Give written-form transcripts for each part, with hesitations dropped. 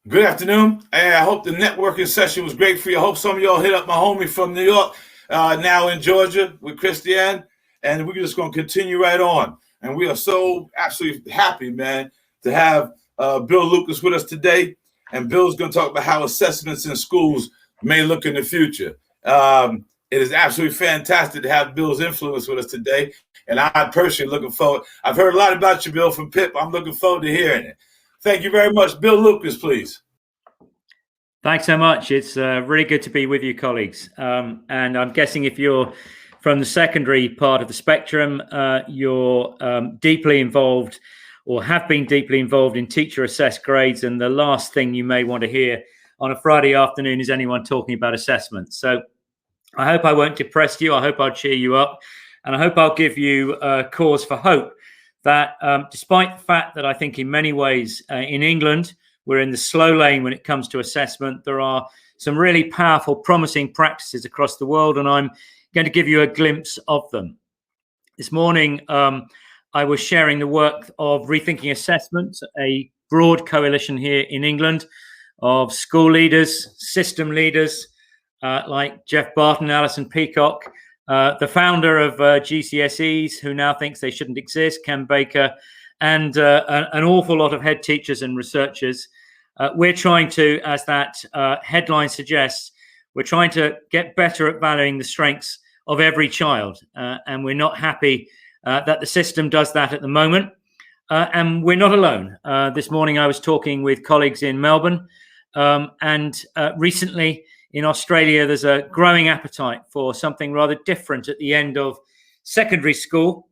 Good afternoon. Hey, I hope the networking session was great for you. I hope some of y'all hit up my homie from New York, now in Georgia with Christiane. And we're just going to continue right on. And we are so absolutely happy, man, to have Bill Lucas with us today. And Bill's going to talk about how assessments in schools may look in the future. It is absolutely fantastic to have Bill's influence with us today. And I'm personally looking forward. I've heard a lot about you, Bill, from Pip. I'm looking forward to hearing it. Thank you very much. Bill Lucas, please. Thanks so much. It's really good to be with you, colleagues. And I'm guessing if you're from the secondary part of the spectrum, you're deeply involved or have been deeply involved in teacher-assessed grades. And the last thing you may want to hear on a Friday afternoon is anyone talking about assessments. So I hope I won't depress you. I hope I'll cheer you up. And I hope I'll give you cause for hope that despite the fact that I think in many ways in England, we're in the slow lane when it comes to assessment, there are some really powerful, promising practices across the world, and I'm going to give you a glimpse of them. This morning, I was sharing the work of Rethinking Assessment, a broad coalition here in England of school leaders, system leaders, like Jeff Barton, Alison Peacock, the founder of GCSEs, who now thinks they shouldn't exist, Ken Baker, and an awful lot of head teachers and researchers. We're trying to, as that headline suggests, we're trying to get better at valuing the strengths of every child. And we're not happy that the system does that at the moment. And we're not alone. This morning I was talking with colleagues in Melbourne, and recently in Australia, there's a growing appetite for something rather different at the end of secondary school,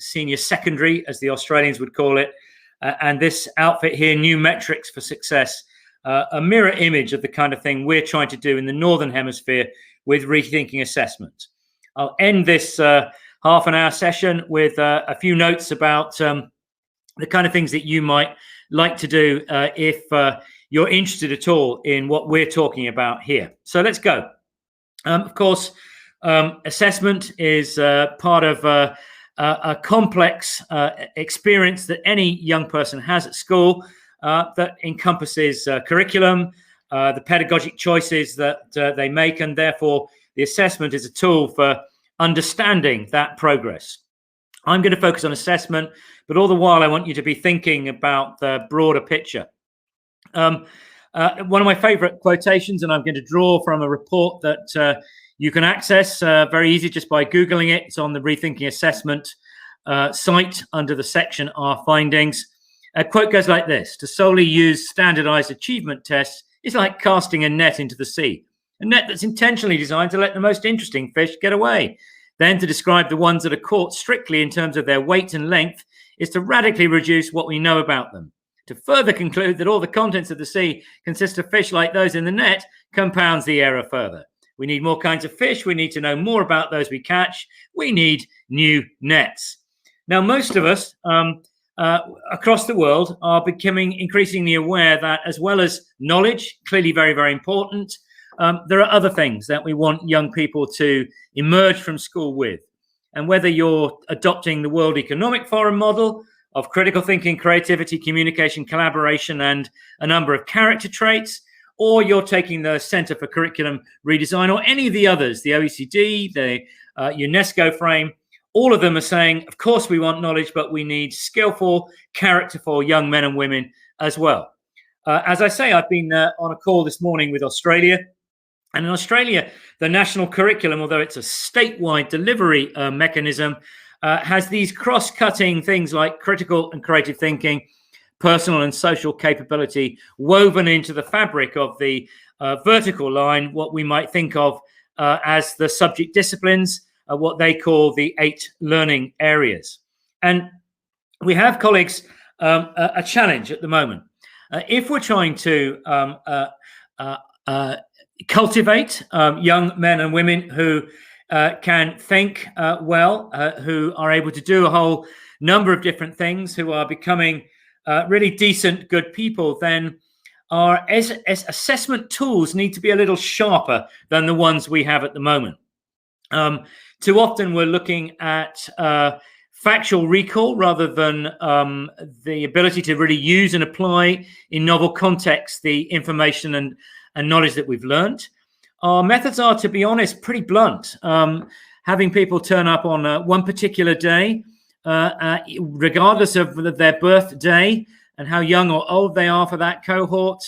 senior secondary, as the Australians would call it. And this outfit here, New Metrics for Success, a mirror image of the kind of thing we're trying to do in the Northern Hemisphere with Rethinking Assessment. I'll end this half an hour session with a few notes about the kind of things that you might like to do if you're interested at all in what we're talking about here. So let's go. Of course, assessment is part of a complex experience that any young person has at school that encompasses curriculum, the pedagogic choices that they make, and therefore the assessment is a tool for understanding that progress. I'm going to focus on assessment, but all the while I want you to be thinking about the broader picture. One of my favorite quotations, and I'm going to draw from a report that you can access very easy just by Googling it. It's on the Rethinking Assessment site under the section Our Findings. A quote goes like this: to solely use standardized achievement tests is like casting a net into the sea, a net that's intentionally designed to let the most interesting fish get away. Then to describe the ones that are caught strictly in terms of their weight and length is to radically reduce what we know about them. To further conclude that all the contents of the sea consist of fish like those in the net compounds the error further. We need more kinds of fish. We need to know more about those we catch. We need new nets. Now, most of us across the world are becoming increasingly aware that as well as knowledge, clearly very, very important, there are other things that we want young people to emerge from school with. And whether you're adopting the World Economic Forum model of critical thinking, creativity, communication, collaboration, and a number of character traits, or you're taking the Center for Curriculum Redesign or any of the others, the OECD, the UNESCO frame, all of them are saying, of course, we want knowledge, but we need skillful, characterful young men and women as well. As I say, I've been on a call this morning with Australia. And in Australia, the national curriculum, although it's a statewide delivery mechanism, has these cross-cutting things like critical and creative thinking, personal and social capability woven into the fabric of the vertical line, what we might think of as the subject disciplines, what they call the 8 learning areas. And we have, colleagues, a challenge at the moment. If we're trying to cultivate young men and women who can think well, who are able to do a whole number of different things, who are becoming really decent, good people, then our assessment tools need to be a little sharper than the ones we have at the moment. Too often we're looking at factual recall rather than the ability to really use and apply in novel contexts the information and knowledge that we've learned. Our methods are, to be honest, pretty blunt. Having people turn up on one particular day, regardless of their birthday and how young or old they are for that cohort,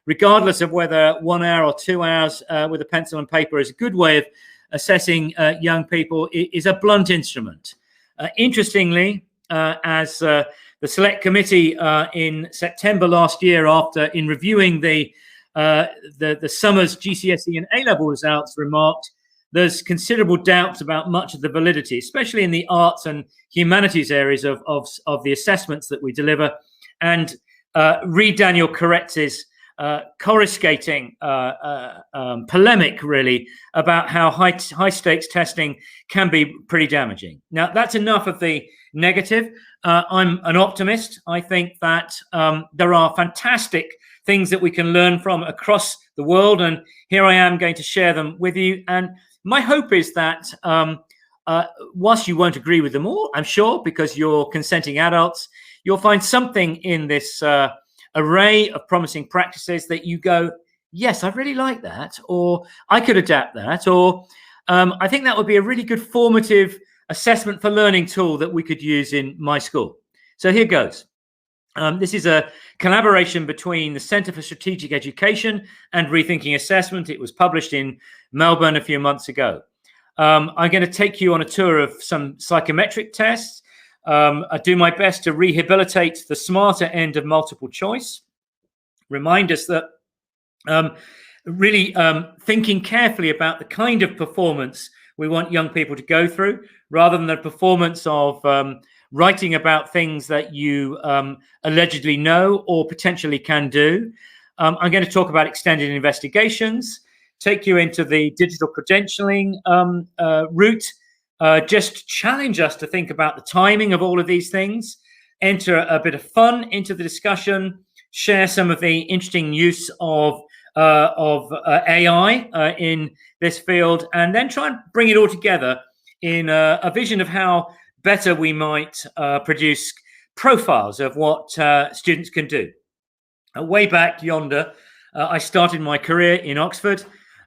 regardless of whether 1 hour or 2 hours with a pencil and paper is a good way of assessing young people, is a blunt instrument. Interestingly, as the select committee in September last year, in reviewing the summer's GCSE and A-level results, remarked, there's considerable doubts about much of the validity, especially in the arts and humanities areas of the assessments that we deliver. And read Daniel Koretz's coruscating polemic, really, about how high stakes testing can be pretty damaging. Now, that's enough of the negative. I'm an optimist. I think that there are fantastic things that we can learn from across the world, and here I am going to share them with you. And my hope is that whilst you won't agree with them all, I'm sure, because you're consenting adults, you'll find something in this array of promising practices that you go, yes, I really like that, or I could adapt that, or I think that would be a really good formative assessment for learning tool that we could use in my school. So here goes. This is a collaboration between the Centre for Strategic Education and Rethinking Assessment. It was published in Melbourne a few months ago. I'm going to take you on a tour of some psychometric tests. I do my best to rehabilitate the smarter end of multiple choice. Remind us that really thinking carefully about the kind of performance we want young people to go through, rather than the performance of writing about things that you allegedly know or potentially can do. I'm going to talk about extended investigations, take you into the digital credentialing route, just challenge us to think about the timing of all of these things, enter a bit of fun into the discussion, share some of the interesting use of AI in this field, and then try and bring it all together in a vision of how better we might produce profiles of what students can do. Way back yonder, I started my career in Oxford.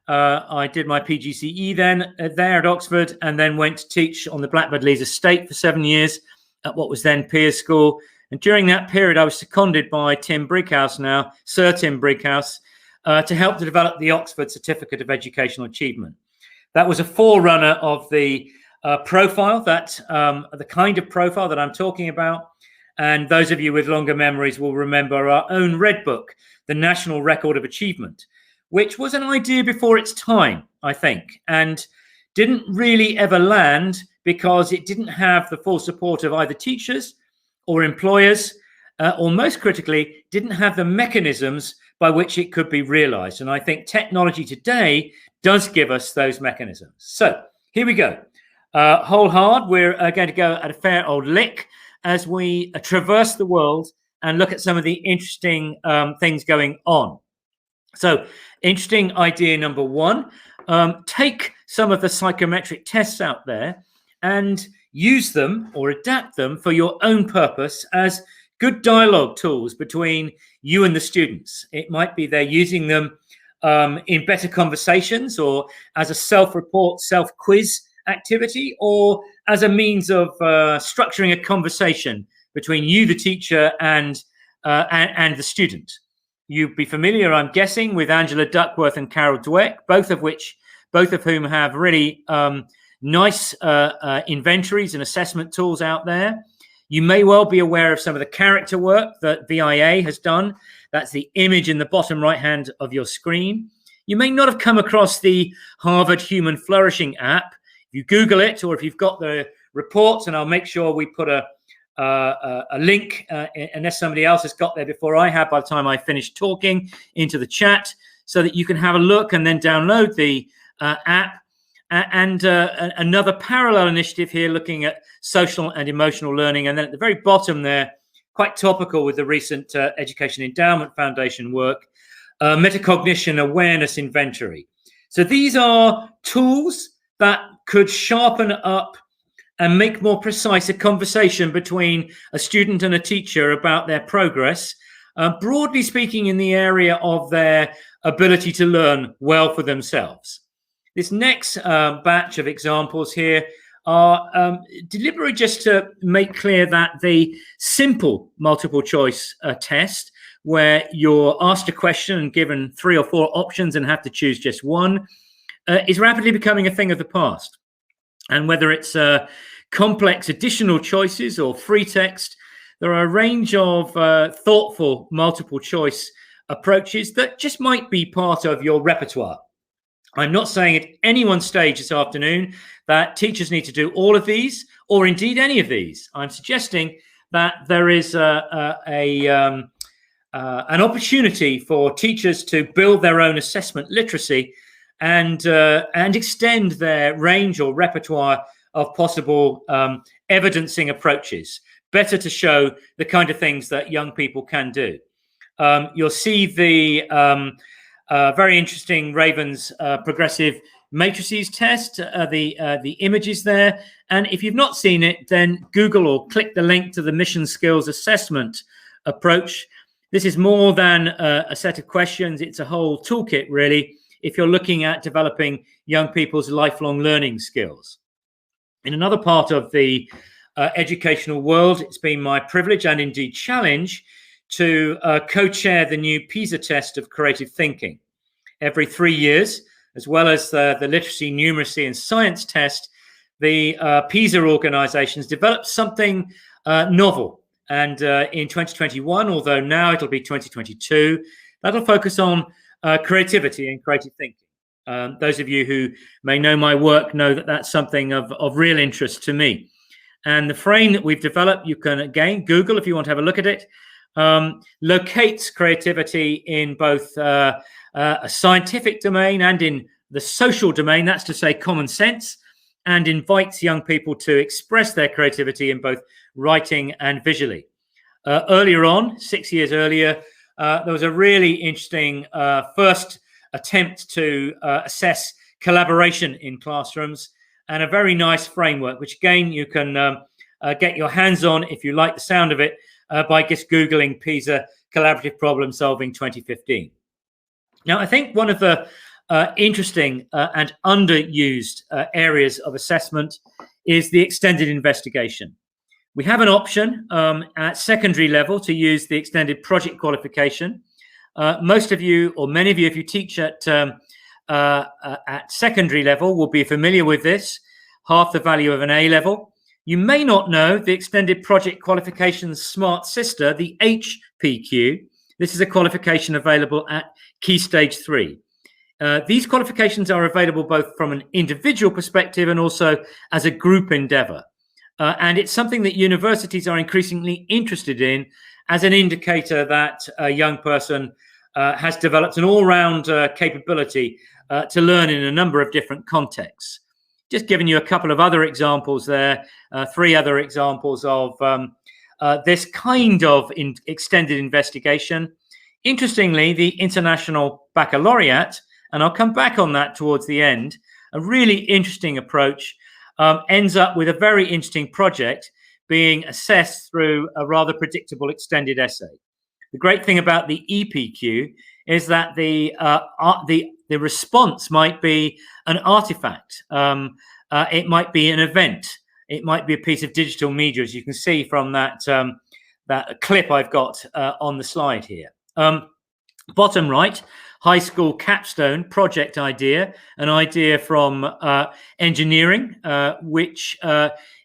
I did my PGCE then there at Oxford, and then went to teach on the Blackbird Leys estate for 7 years at what was then Piers School. And during that period, I was seconded by Tim Brighouse, now Sir Tim Brighouse, to help to develop the Oxford Certificate of Educational Achievement. That was a forerunner of the profile, that the kind of profile that I'm talking about. And those of you with longer memories will remember our own red book, the National Record of Achievement, which was an idea before its time, I think, and didn't really ever land because it didn't have the full support of either teachers or employers, or most critically, didn't have the mechanisms by which it could be realized. And I think technology today does give us those mechanisms. So here we go. Whole hard, we're going to go at a fair old lick as we traverse the world and look at some of the interesting things going on. So interesting idea number one, take some of the psychometric tests out there and use them or adapt them for your own purpose as good dialogue tools between you and the students. It might be they're using them in better conversations, or as a self-report, self-quiz activity, or as a means of structuring a conversation between you, the teacher, and the student. You'd be familiar, I'm guessing, with Angela Duckworth and Carol Dweck, both of whom have really nice inventories and assessment tools out there. You may well be aware of some of the character work that VIA has done. That's the image in the bottom right hand of your screen. You may not have come across the Harvard Human Flourishing app. If you Google it, or if you've got the reports, and I'll make sure we put a link, unless somebody else has got there before I have by the time I finish talking, into the chat, so that you can have a look and then download the app. And another parallel initiative here looking at social and emotional learning. And then at the very bottom there, quite topical with the recent Education Endowment Foundation work, metacognition awareness inventory. So these are tools that could sharpen up and make more precise a conversation between a student and a teacher about their progress, broadly speaking, in the area of their ability to learn well for themselves. This next batch of examples here are deliberately just to make clear that the simple multiple choice test, where you're asked a question and given 3 or 4 options and have to choose just one, is rapidly becoming a thing of the past. And whether it's complex additional choices or free text, there are a range of thoughtful multiple choice approaches that just might be part of your repertoire. I'm not saying at any one stage this afternoon that teachers need to do all of these, or indeed any of these. I'm suggesting that there is an opportunity for teachers to build their own assessment literacy and extend their range or repertoire of possible evidencing approaches, better to show the kind of things that young people can do. You'll see the very interesting Ravens progressive matrices test, the images there. And if you've not seen it, then Google or click the link to the mission skills assessment approach. This is more than a set of questions. It's a whole toolkit, really, if you're looking at developing young people's lifelong learning skills. In another part of the educational world, it's been my privilege and indeed challenge to co-chair the new PISA test of creative thinking. Every 3 years, as well as the literacy, numeracy, and science test, the PISA organizations developed something novel. And in 2021, although now it'll be 2022, that'll focus on creativity and creative thinking. Those of you who may know my work know that that's something of real interest to me. And the frame that we've developed, you can again Google if you want to have a look at it, locates creativity in both a scientific domain and in the social domain, that's to say common sense, and invites young people to express their creativity in both writing and visually. Earlier on, 6 years earlier, there was a really interesting first attempt to assess collaboration in classrooms, and a very nice framework, which again you can get your hands on if you like the sound of it by just Googling PISA Collaborative Problem Solving 2015. Now, I think one of the interesting and underused areas of assessment is the extended investigation. We have an option at secondary level to use the extended project qualification. Most of you, or many of you, if you teach at secondary level, will be familiar with this, half the value of an A level. You may not know the extended project qualification's smart sister, the HPQ. This is a qualification available at Key Stage 3. These qualifications are available both from an individual perspective and also as a group endeavor. And it's something that universities are increasingly interested in as an indicator that a young person has developed an all-round capability to learn in a number of different contexts. Just giving you a couple of other examples there, 3 other examples of this kind of extended investigation. Interestingly, the International Baccalaureate, and I'll come back on that towards the end, a really interesting approach, ends up with a very interesting project being assessed through a rather predictable extended essay. The great thing about the EPQ is that the response might be an artifact. It might be an event. It might be a piece of digital media, as you can see from that clip I've got on the slide here. Bottom right, high school capstone project idea, an idea from engineering, which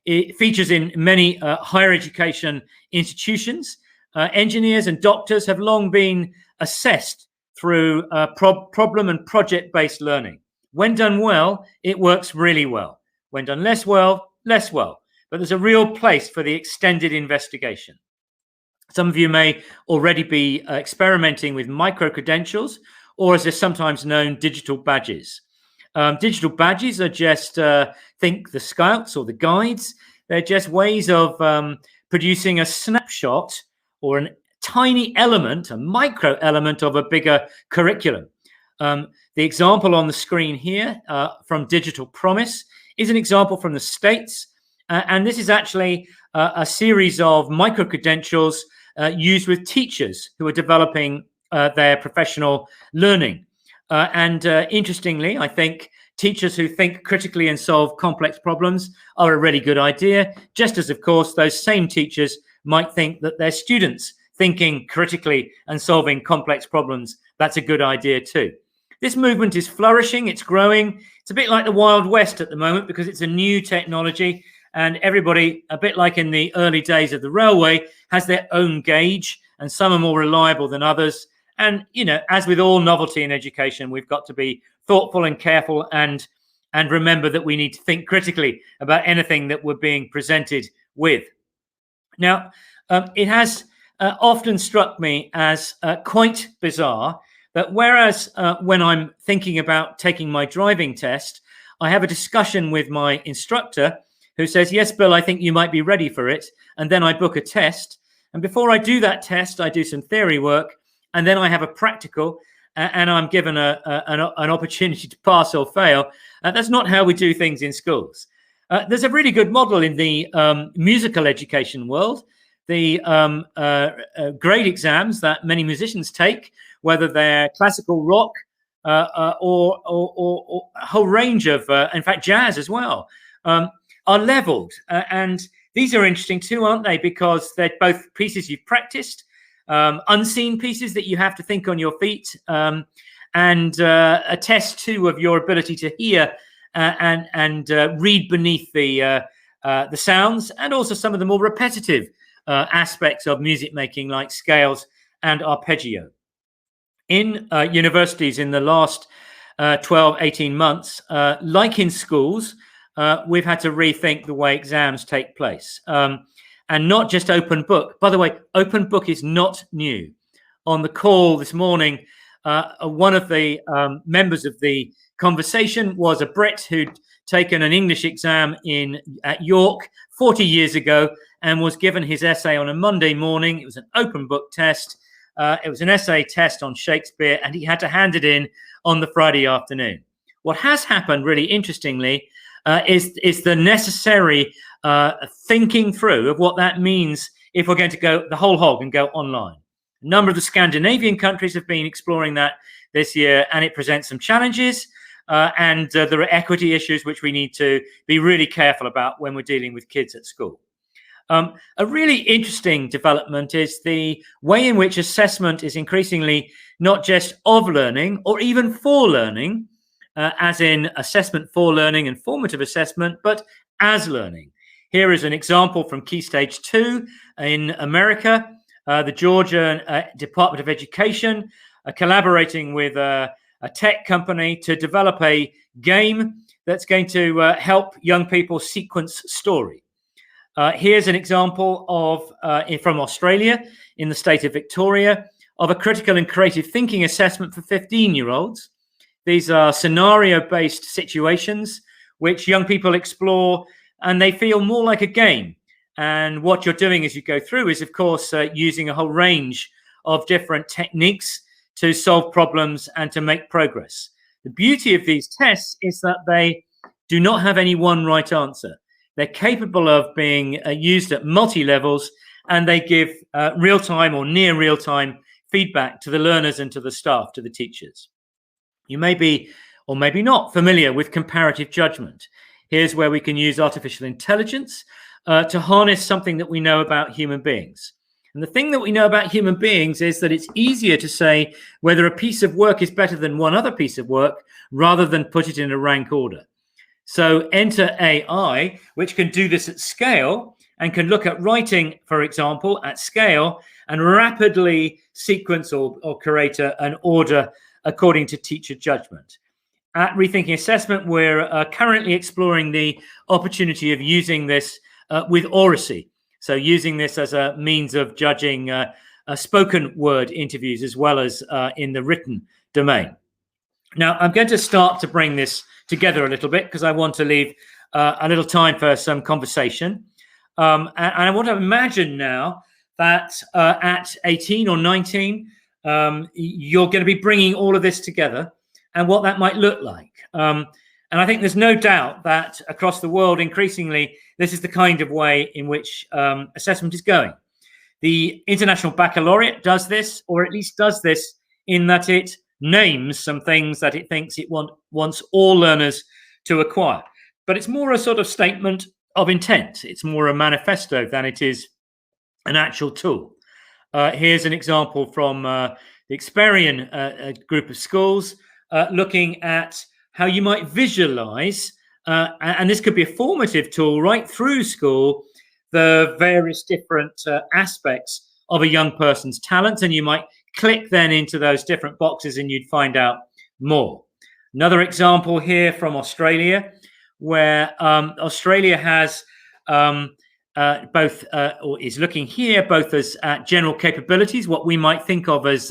it features in many higher education institutions. Engineers and doctors have long been assessed through problem and project-based learning. When done well, it works really well. When done less well, less well. But there's a real place for the extended investigation. Some of you may already be experimenting with micro-credentials, or as they're sometimes known, digital badges. Digital badges are just, think the scouts or the guides. They're just ways of producing a snapshot or a tiny element, a micro element of a bigger curriculum. The example on the screen here from Digital Promise is an example from the States. And this is actually a series of micro-credentials used with teachers who are developing their professional learning. And interestingly, I think teachers who think critically and solve complex problems are a really good idea, just as, of course, those same teachers might think that their students thinking critically and solving complex problems, that's a good idea too. This movement is flourishing, it's growing. It's a bit like the Wild West at the moment because it's a new technology, and everybody, a bit like in the early days of the railway, has their own gauge, and some are more reliable than others. And, you know, as with all novelty in education, we've got to be thoughtful and careful and remember that we need to think critically about anything that we're being presented with. Now, it has often struck me as quite bizarre that whereas when I'm thinking about taking my driving test, I have a discussion with my instructor who says, yes, Bill, I think you might be ready for it. And then I book a test. And before I do that test, I do some theory work. And then I have a practical and I'm given an opportunity to pass or fail. That's not how we do things in schools. There's a really good model in the musical education world. The grade exams that many musicians take, whether they're classical rock or a whole range of, in fact, jazz as well, are leveled. And these are interesting too, aren't they? Because they're both pieces you've practiced, unseen pieces that you have to think on your feet, and a test too of your ability to hear and read beneath the sounds, and also some of the more repetitive aspects of music making, like scales and arpeggio. In universities in the last 12, 18 months, like in schools, we've had to rethink the way exams take place. And not just open book. By the way, open book is not new. On the call this morning, one of the members of the conversation was a Brit who'd taken an English exam at York 40 years ago and was given his essay on a Monday morning. It was an open book test. It was an essay test on Shakespeare, and he had to hand it in on the Friday afternoon. What has happened, really interestingly, is the necessary thinking through of what that means if we're going to go the whole hog and go online. A number of the Scandinavian countries have been exploring that this year, and it presents some challenges, and there are equity issues which we need to be really careful about when we're dealing with kids at school. A really interesting development is the way in which assessment is increasingly not just of learning or even for learning, as in assessment for learning and formative assessment, but as learning. Here is an example from Key Stage 2 in America. The Georgia Department of Education collaborating with a tech company to develop a game that's going to help young people sequence story. Here's an example of from Australia in the state of Victoria of a critical and creative thinking assessment for 15-year-olds. These are scenario-based situations which young people explore, and they feel more like a game. And what you're doing as you go through is, of course, using a whole range of different techniques to solve problems and to make progress. The beauty of these tests is that they do not have any one right answer. They're capable of being used at multi-levels, and they give real-time or near real-time feedback to the learners and to the staff, to the teachers. You may be, or maybe not, familiar with comparative judgment. Here's where we can use artificial intelligence to harness something that we know about human beings. And the thing that we know about human beings is that it's easier to say whether a piece of work is better than one other piece of work rather than put it in a rank order. So enter AI, which can do this at scale and can look at writing, for example, at scale and rapidly sequence or create an order according to teacher judgment. At Rethinking Assessment, we're currently exploring the opportunity of using this with oracy. So using this as a means of judging spoken word interviews as well as in the written domain. Now, I'm going to start to bring this together a little bit because I want to leave a little time for some conversation. And I want to imagine now that at 18 or 19, you're going to be bringing all of this together and what that might look like. And I think there's no doubt that across the world, increasingly, this is the kind of way in which assessment is going. The International Baccalaureate does this, or at least does this in that it names some things that it thinks it wants all learners to acquire. But it's more a sort of statement of intent. It's more a manifesto than it is an actual tool. Here's an example from the Experian group of schools looking at how you might visualize, and this could be a formative tool right through school, the various different aspects of a young person's talent, and you might click then into those different boxes and you'd find out more. Another example here from Australia, where Australia has both, or is looking here both as general capabilities, what we might think of as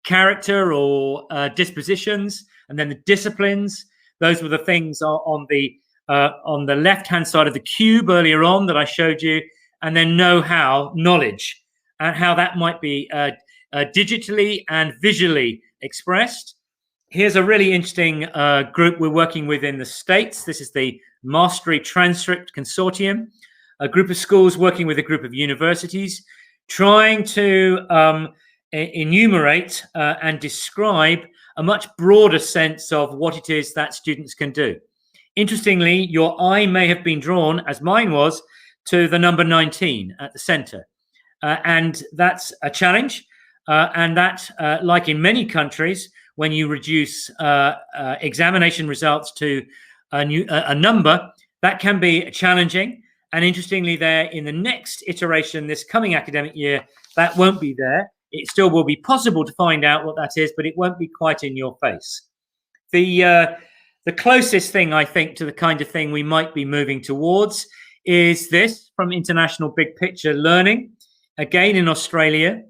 character or dispositions, and then the disciplines. Those were the things on the left-hand side of the cube earlier on that I showed you, and then know-how, knowledge, and how that might be digitally and visually expressed. Here's a really interesting group we're working with in the States. This is the Mastery Transcript Consortium, a group of schools working with a group of universities, trying to enumerate and describe a much broader sense of what it is that students can do. Interestingly, your eye may have been drawn, as mine was, to the number 19 at the center. And that's a challenge. And that, like in many countries, when you reduce examination results to a number, that can be challenging. And interestingly, there in the next iteration, this coming academic year, that won't be there. It still will be possible to find out what that is, but it won't be quite in your face. The closest thing, I think, to the kind of thing we might be moving towards is this from International Big Picture Learning. Again, in Australia,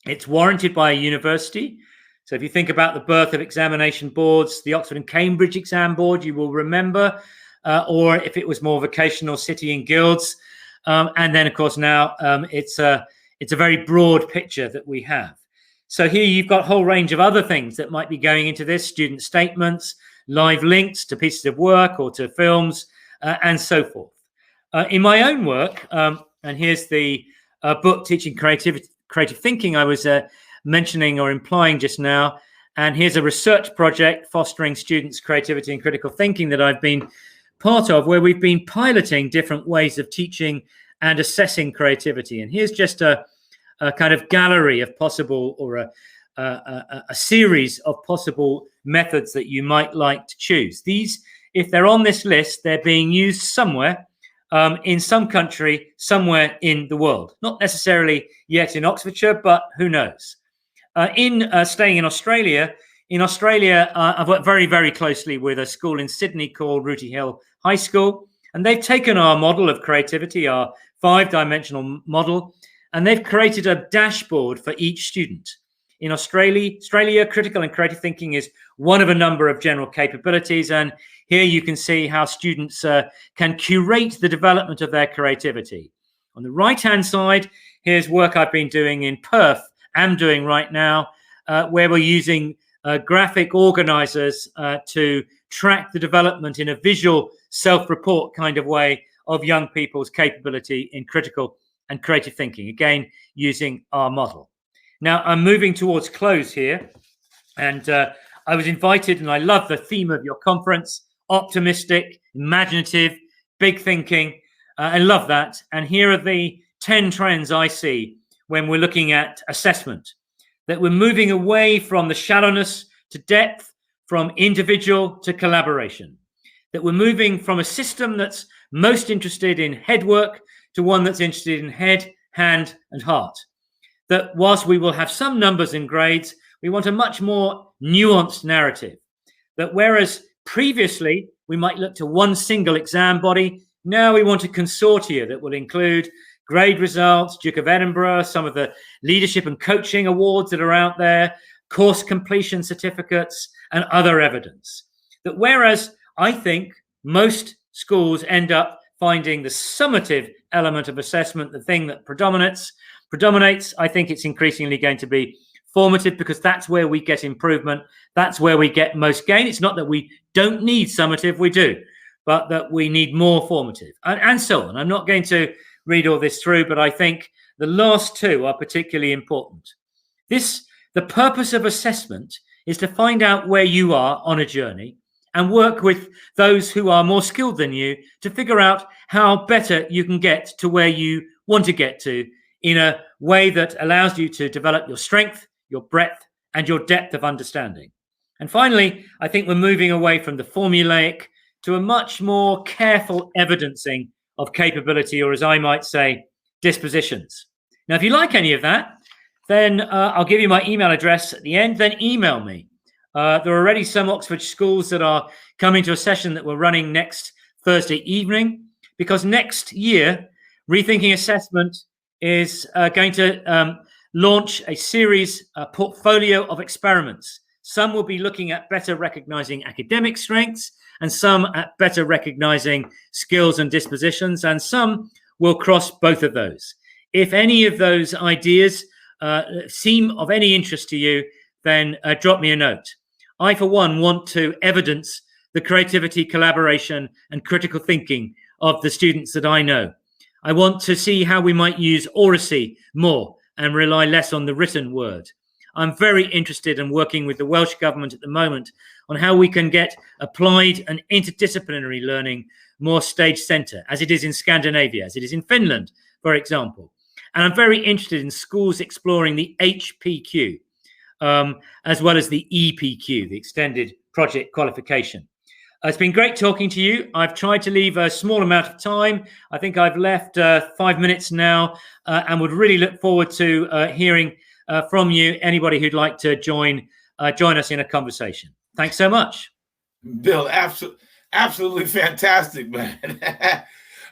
it's warranted by a university. So if you think about the birth of examination boards, the Oxford and Cambridge exam board, you will remember, or if it was more vocational, City and Guilds. And then, of course, now it's a very broad picture that we have. So here you've got a whole range of other things that might be going into this: student statements, live links to pieces of work or to films, and so forth. In my own work, and here's the book, Teaching Creative Thinking, I was mentioning or implying just now. And here's a research project fostering students' creativity and critical thinking that I've been part of, where we've been piloting different ways of teaching and assessing creativity. And here's just a kind of gallery of possible, or a series of possible methods that you might like to choose. These, if they're on this list, they're being used somewhere in some country, somewhere in the world. Not necessarily yet in Oxfordshire, but who knows? Staying in Australia, I've worked very, very closely with a school in Sydney called Rooty Hill High School. And they've taken our model of creativity, our 5-dimensional model, and they've created a dashboard for each student. In Australia, critical and creative thinking is one of a number of general capabilities. And here you can see how students can curate the development of their creativity. On the right-hand side, here's work I've been doing in Perth, am doing right now, where we're using graphic organizers to track the development in a visual self-report kind of way of young people's capability in critical and creative thinking, again, using our model. Now, I'm moving towards close here, and I was invited, and I love the theme of your conference: optimistic, imaginative, big thinking. I love that. And here are the 10 trends I see when we're looking at assessment, that we're moving away from the shallowness to depth, from individual to collaboration, that we're moving from a system that's most interested in head work to one that's interested in head, hand, and heart. That whilst we will have some numbers and grades, we want a much more nuanced narrative. That whereas previously we might look to one single exam body, now we want a consortia that will include grade results, Duke of Edinburgh, some of the leadership and coaching awards that are out there, course completion certificates, and other evidence. That whereas I think most schools end up finding the summative element of assessment the thing that predominates, I think it's increasingly going to be formative because that's where we get improvement. That's where we get most gain. It's not that we don't need summative, we do, but that we need more formative and so on. I'm not going to read all this through, but I think the last two are particularly important. The purpose of assessment is to find out where you are on a journey and work with those who are more skilled than you to figure out how better you can get to where you want to get to in a way that allows you to develop your strength, your breadth, and your depth of understanding. And finally, I think we're moving away from the formulaic to a much more careful evidencing of capability, or as I might say, dispositions. Now, if you like any of that, then I'll give you my email address at the end, then email me. There are already some Oxford schools that are coming to a session that we're running next Thursday evening, because next year, Rethinking Assessment is going to launch a series, a portfolio of experiments. Some will be looking at better recognizing academic strengths, and some at better recognizing skills and dispositions, and some will cross both of those. If any of those ideas seem of any interest to you, then drop me a note. I, for one, want to evidence the creativity, collaboration, and critical thinking of the students that I know. I want to see how we might use oracy more and rely less on the written word. I'm very interested in working with the Welsh Government at the moment on how we can get applied and interdisciplinary learning more stage centre, as it is in Scandinavia, as it is in Finland, for example. And I'm very interested in schools exploring the HPQ, as well as the EPQ, the Extended Project Qualification. It's been great talking to you. I've tried to leave a small amount of time. I think I've left 5 minutes now, and would really look forward to hearing from you, anybody who'd like to join us in a conversation. Thanks so much. Bill, absolutely fantastic, man.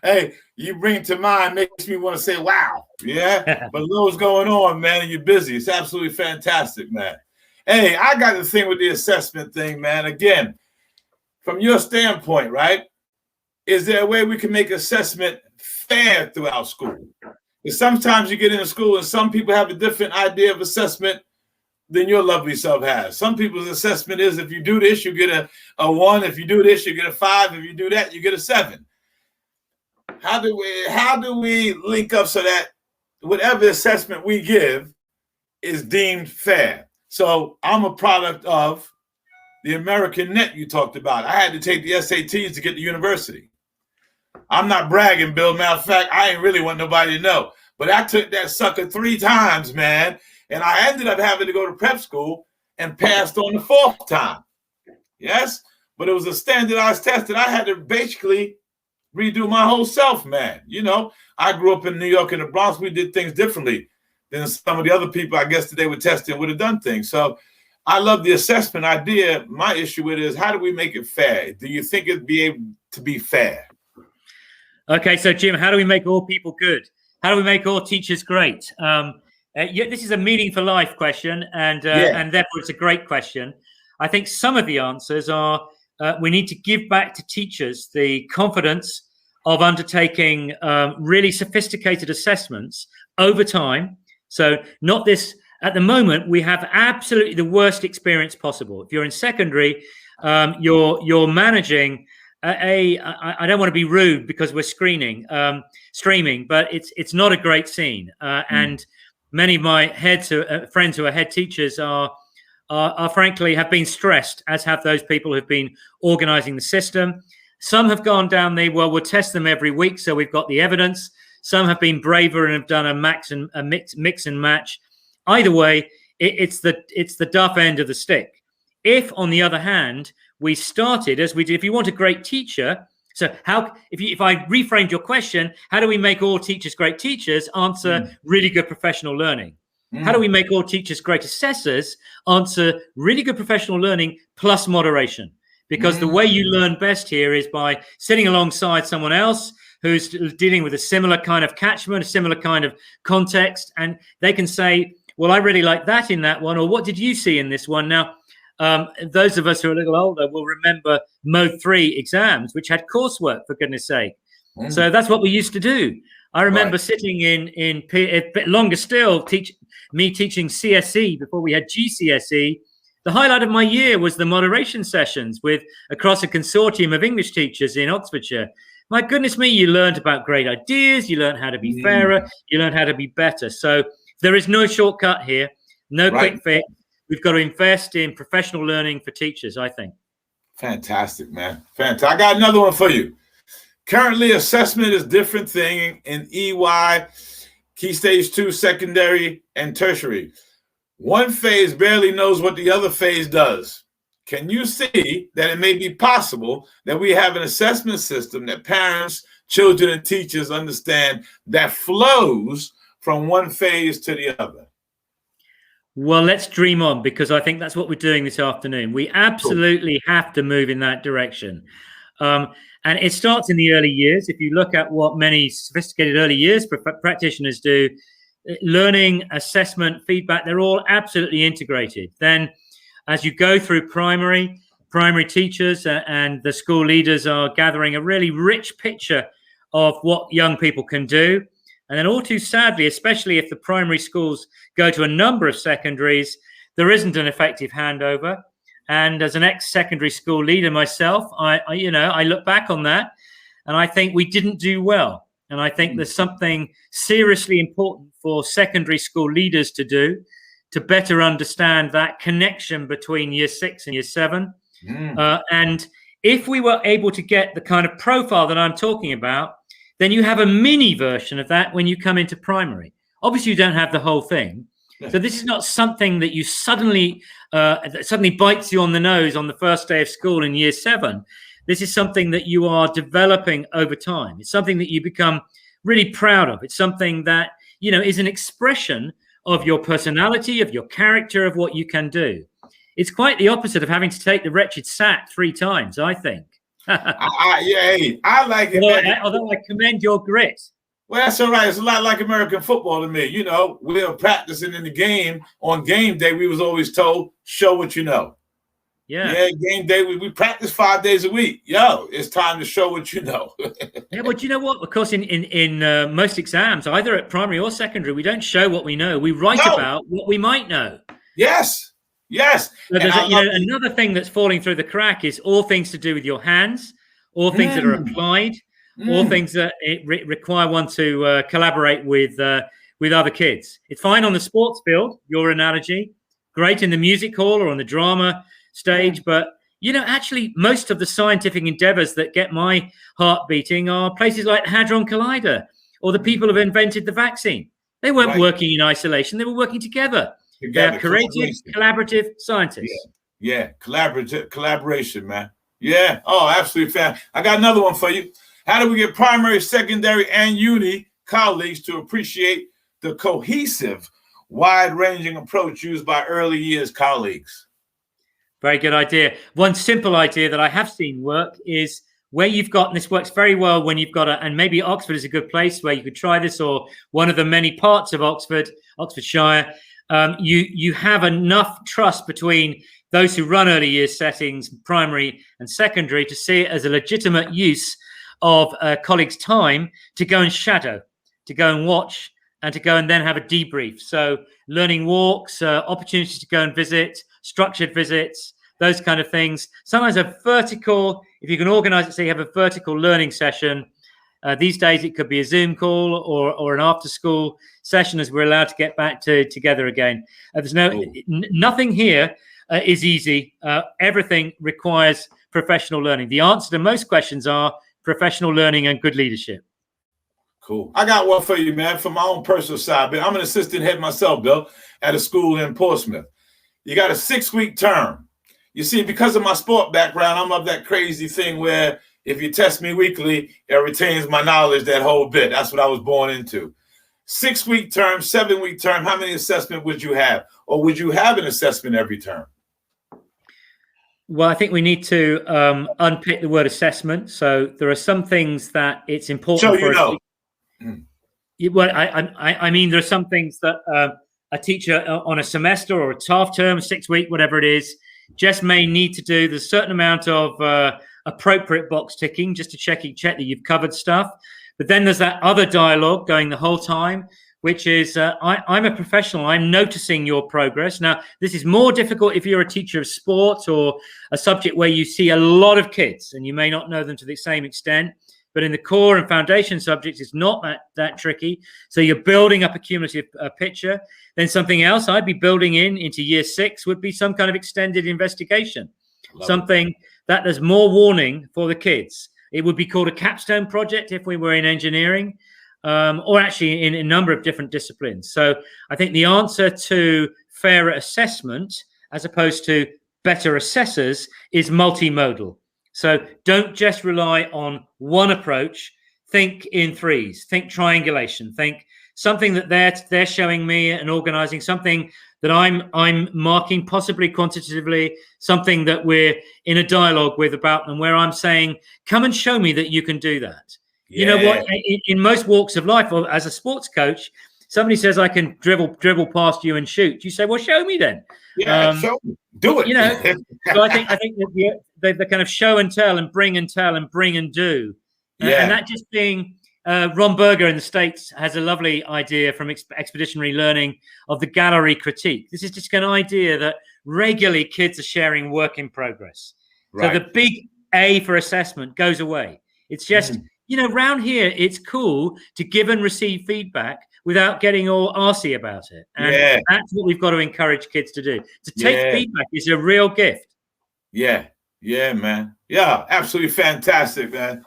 Hey, you bring to mind, makes me want to say, wow. Yeah, but loads going on, man, and you're busy. It's absolutely fantastic, man. Hey, I got the thing with the assessment thing, man. Again, from your standpoint, right, is there a way we can make assessment fair throughout school? Because sometimes you get into school and some people have a different idea of assessment than your lovely self has. Some people's assessment is if you do this, you get a 1. If you do this, you get a 5. If you do that, you get a 7. How do we link up so that whatever assessment we give is deemed fair? So I'm a product of the American Net you talked about. I had to take the SATs to get to university. I'm not bragging, Bill. Matter of fact, I ain't really want nobody to know. But I took that sucker 3 times, man. And I ended up having to go to prep school and passed on the 4th time. Yes? But it was a standardized test that I had to basically redo my whole self, man. You know, I grew up in New York and the Bronx. We did things differently than some of the other people, I guess, that they were testing would have done things. So I love the assessment idea. My issue with it is, how do we make it fair? Do you think it'd be able to be fair? Okay, so Jim, how do we make all people good? How do we make all teachers great? This is a meaning for life question, and therefore it's a great question. I think some of the answers are we need to give back to teachers the confidence of undertaking really sophisticated assessments over time. So not this, at the moment, we have absolutely the worst experience possible. If you're in secondary, you're managing I don't want to be rude because we're streaming, but it's not a great scene. And many of my friends who are head teachers are frankly have been stressed, as have those people who've been organizing the system. Some have gone down we'll test them every week, so we've got the evidence. Some have been braver and have done a mix and match. Either way, it's the duff end of the stick. If, on the other hand, we started as we did, if you want a great teacher, so if I reframed your question, how do we make all teachers great teachers? Answer, really good professional learning. How do we make all teachers great assessors? Answer, really good professional learning plus moderation. Because the way you learn best here is by sitting alongside someone else who's dealing with a similar kind of catchment, a similar kind of context, and they can say, well, I really like that in that one, or what did you see in this one? Now, those of us who are a little older will remember Mode 3 exams, which had coursework, for goodness sake. So that's what we used to do. I remember sitting in a bit longer still, me teaching CSE before we had GCSE, the highlight of my year was the moderation sessions across a consortium of English teachers in Oxfordshire. My goodness me, you learned about great ideas, you learned how to be fairer, you learned how to be better. So there is no shortcut here, no quick fix. We've got to invest in professional learning for teachers, I think. Fantastic, man. Fantastic. I got another one for you. Currently, assessment is different thing in EY, Key Stage 2, secondary, and tertiary. One phase barely knows what the other phase does. Can you see that it may be possible that we have an assessment system that parents, children, and teachers understand that flows from one phase to the other? Well, let's dream on, because I think that's what we're doing this afternoon. We absolutely have to move in that direction. And it starts in the early years. If you look at what many sophisticated early years practitioners do, learning, assessment, feedback, they're all absolutely integrated. Then as you go through primary teachers and the school leaders are gathering a really rich picture of what young people can do. And then all too sadly, especially if the primary schools go to a number of secondaries, there isn't an effective handover. And as an ex-secondary school leader myself, I look back on that and I think we didn't do well. And I think there's something seriously important for secondary school leaders to do to better understand that connection between year 6 and year 7. And if we were able to get the kind of profile that I'm talking about, then you have a mini version of that when you come into primary. Obviously, you don't have the whole thing. So this is not something that you suddenly bites you on the nose on the first day of school in year 7. This is something that you are developing over time. It's something that you become really proud of. It's something that, is an expression of your personality, of your character, of what you can do. It's quite the opposite of having to take the wretched SAT 3 times, I think. I like it. Although I commend your grit. Well, that's all right. It's a lot like American football to me. We were practicing in the game. On game day, we was always told, show what you know. Yeah, game day, we practice 5 days a week. It's time to show what you know. Yeah, but you know what? Of course, in most exams, either at primary or secondary, we don't show what we know. We write about what we might know. Yes. So another thing that's falling through the crack is all things to do with your hands, all things that are applied, all things that require one to collaborate with other kids. It's fine on the sports field, your analogy, great in the music hall or on the drama stage, but actually most of the scientific endeavors that get my heart beating are places like Hadron Collider or the people who have invented the vaccine. They weren't working in isolation, they were working together. They're creative, collaborative scientists. Collaboration, man. Yeah. Oh, absolutely. I got another one for you. How do we get primary, secondary, and uni colleagues to appreciate the cohesive, wide-ranging approach used by early years colleagues? Very good idea. One simple idea that I have seen work is where you've got, and this works very well when you've got and maybe Oxford is a good place where you could try this, or one of the many parts of Oxfordshire. You have enough trust between those who run early years settings, primary and secondary, to see it as a legitimate use of a colleague's time to go and shadow, to go and watch, and to go and then have a debrief. So learning walks, opportunities to go and visit, structured visits, those kind of things. Sometimes a vertical, if you can organize it so you have a vertical learning session. These days it could be a Zoom call or an after school session as we're allowed to get back together again. There's nothing here is easy. Everything requires professional learning. The answer to most questions are professional learning and good leadership. Cool. I got one for you, man, from my own personal side. I'm an assistant head myself, Bill, at a school in Portsmouth. You got a 6-week term. You see, because of my sport background, I'm of that crazy thing where if you test me weekly, it retains my knowledge that whole bit. That's what I was born into. 6-week term, 7-week term, how many assessments would you have? Or would you have an assessment every term? Well, I think we need to unpick the word assessment. So there are some things that it's important for us. Well, I mean, there are some things that a teacher on a semester or a half term, 6-week, whatever it is, just may need to do. There's a certain amount of appropriate box ticking just to check that you've covered stuff. But then there's that other dialogue going the whole time which is I'm a professional. I'm noticing your progress. Now, this is more difficult if you're a teacher of sport or a subject where you see a lot of kids and you may not know them to the same extent. But in the core and foundation subjects, it's not that tricky. So you're building up a cumulative picture. Then something else I'd be building into year 6 would be some kind of extended investigation. Something that there's more warning for the kids. It would be called a capstone project if we were in engineering, or actually in a number of different disciplines. So I think the answer to fairer assessment, as opposed to better assessors, is multimodal. So don't just rely on one approach. Think in threes. Think triangulation. Think something that they're showing me and organizing, something that I'm marking, possibly quantitatively, something that we're in a dialogue with about them, where I'm saying, come and show me that you can do that. Yeah. You know what? In most walks of life, or as a sports coach, somebody says, I can dribble past you and shoot. You say, well, show me then. Yeah, show me. Do it. You know, so I think the kind of show and tell and bring and tell and bring and do. And that just being, Ron Berger in the States has a lovely idea from expeditionary learning of the gallery critique. This is just an idea that regularly kids are sharing work in progress. Right. So the big A for assessment goes away. It's just, you know, round here, it's cool to give and receive feedback without getting all arsey about it. And that's what we've got to encourage kids to do. To take feedback is a real gift. Yeah, man. Yeah, absolutely fantastic, man.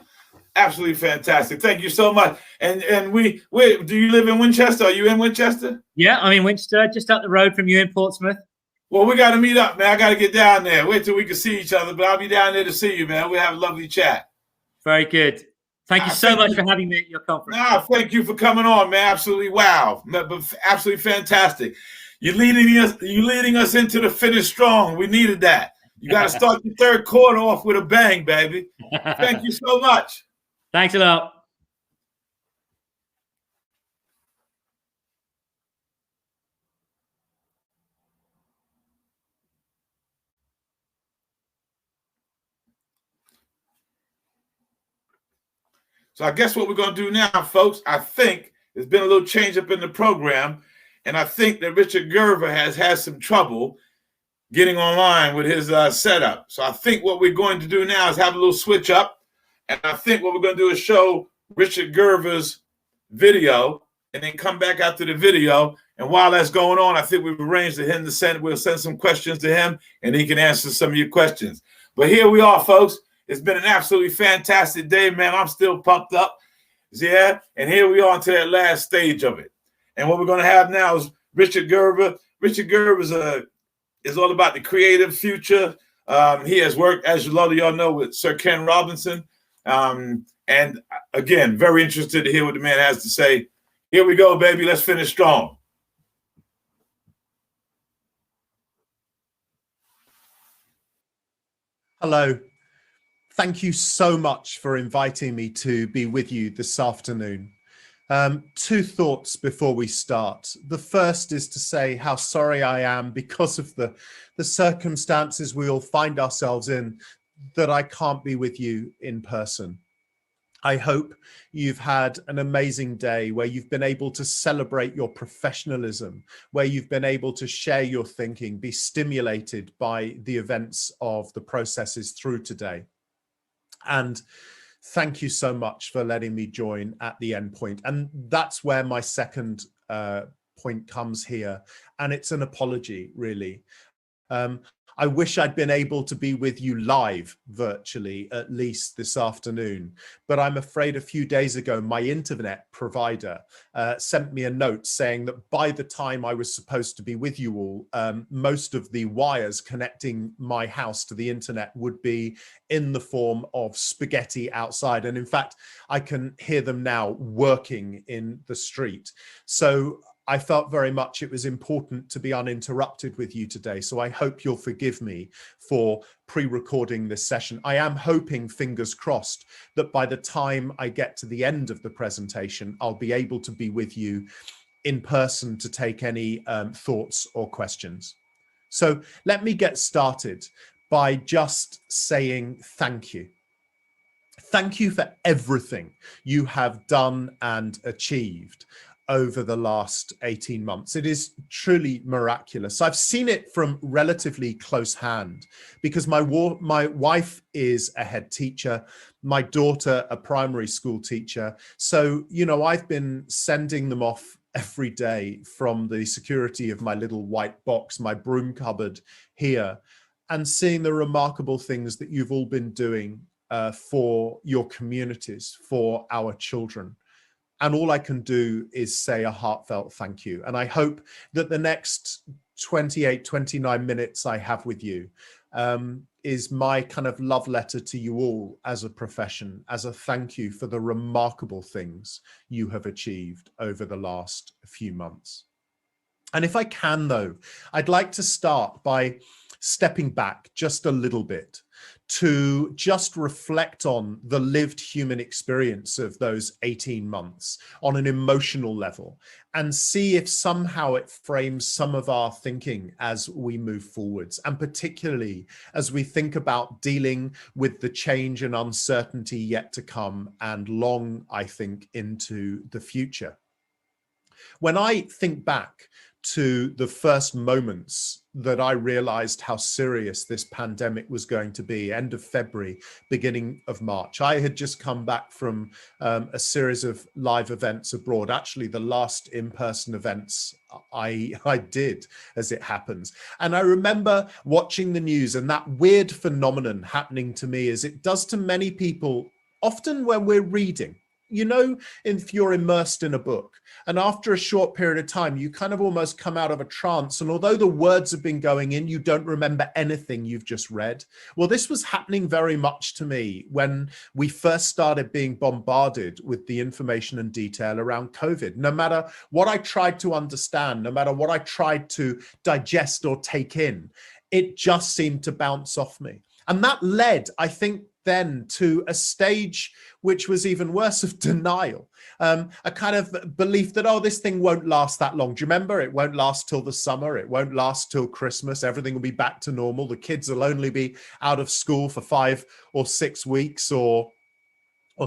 Absolutely fantastic. Thank you so much. And we do you live in Winchester? Are you in Winchester? Yeah, I'm in Winchester, just up the road from you in Portsmouth. Well, we got to meet up, man. I got to get down there. Wait till we can see each other, but I'll be down there to see you, man. We'll have a lovely chat. Very good. Thank you so much for having me at your conference. Thank you for coming on, man. Absolutely wow. Absolutely fantastic. You're leading us into the finish strong. We needed that. You got to start the third quarter off with a bang, baby. Thank you so much. Thanks a lot. So I guess what we're going to do now, folks, I think there's been a little change up in the program, and I think that Richard Gerver has had some trouble getting online with his setup. So I think what we're going to do now is have a little switch up, and I think what we're going to do is show Richard Gerver's video and then come back after the video. And while that's going on, I think we've arranged for him to we'll send some questions to him, and he can answer some of your questions. But here we are, folks. It's been an absolutely fantastic day, man. I'm still pumped up. Yeah. And here we are to that last stage of it. And what we're going to have now is Richard Gerver. Richard Gerver is all about the creative future. He has worked, as a lot of y'all know, with Sir Ken Robinson. And again, very interested to hear what the man has to say. Here we go, baby. Let's finish strong. Hello. Thank you so much for inviting me to be with you this afternoon. Two thoughts before we start. The first is to say how sorry I am because of the circumstances we all find ourselves in that I can't be with you in person. I hope you've had an amazing day where you've been able to celebrate your professionalism, where you've been able to share your thinking, be stimulated by the events of the processes through today. And thank you so much for letting me join at the end point. And that's where my second point comes here. And it's an apology, really. I wish I'd been able to be with you live virtually, at least this afternoon. But I'm afraid a few days ago, my internet provider sent me a note saying that by the time I was supposed to be with you all, most of the wires connecting my house to the internet would be in the form of spaghetti outside. And in fact, I can hear them now working in the street. So I felt very much it was important to be uninterrupted with you today. So I hope you'll forgive me for pre-recording this session. I am hoping, fingers crossed, that by the time I get to the end of the presentation, I'll be able to be with you in person to take any thoughts or questions. So let me get started by just saying thank you. Thank you for everything you have done and achieved. over the last 18 months. It is truly miraculous. I've seen it from relatively close hand because my wife is a head teacher, my daughter a primary school teacher. So, you know, I've been sending them off every day from the security of my little white box, my broom cupboard here, and seeing the remarkable things that you've all been doing for your communities, for our children. And all I can do is say a heartfelt thank you. And I hope that the next 28, 29 minutes I have with you is my kind of love letter to you all as a profession, as a thank you for the remarkable things you have achieved over the last few months. And if I can, though, I'd like to start by stepping back just a little bit to just reflect on the lived human experience of those 18 months on an emotional level and see if somehow it frames some of our thinking as we move forwards, and particularly as we think about dealing with the change and uncertainty yet to come and long, I think, into the future. When I think back to the first moments that I realized how serious this pandemic was going to be, end of February, beginning of March. I had just come back from a series of live events abroad, actually the last in-person events I did, as it happens. And I remember watching the news and that weird phenomenon happening to me as it does to many people, often when we're reading. You know, if you're immersed in a book and after a short period of time, you kind of almost come out of a trance. And although the words have been going in, you don't remember anything you've just read. Well, this was happening very much to me when we first started being bombarded with the information and detail around COVID. No matter what I tried to understand, no matter what I tried to digest or take in, it just seemed to bounce off me. And that led, I think, then to a stage which was even worse of denial, a kind of belief that, oh, this thing won't last that long. Do you remember? It won't last till the summer. It won't last till Christmas. Everything will be back to normal. The kids will only be out of school for 5 or 6 weeks or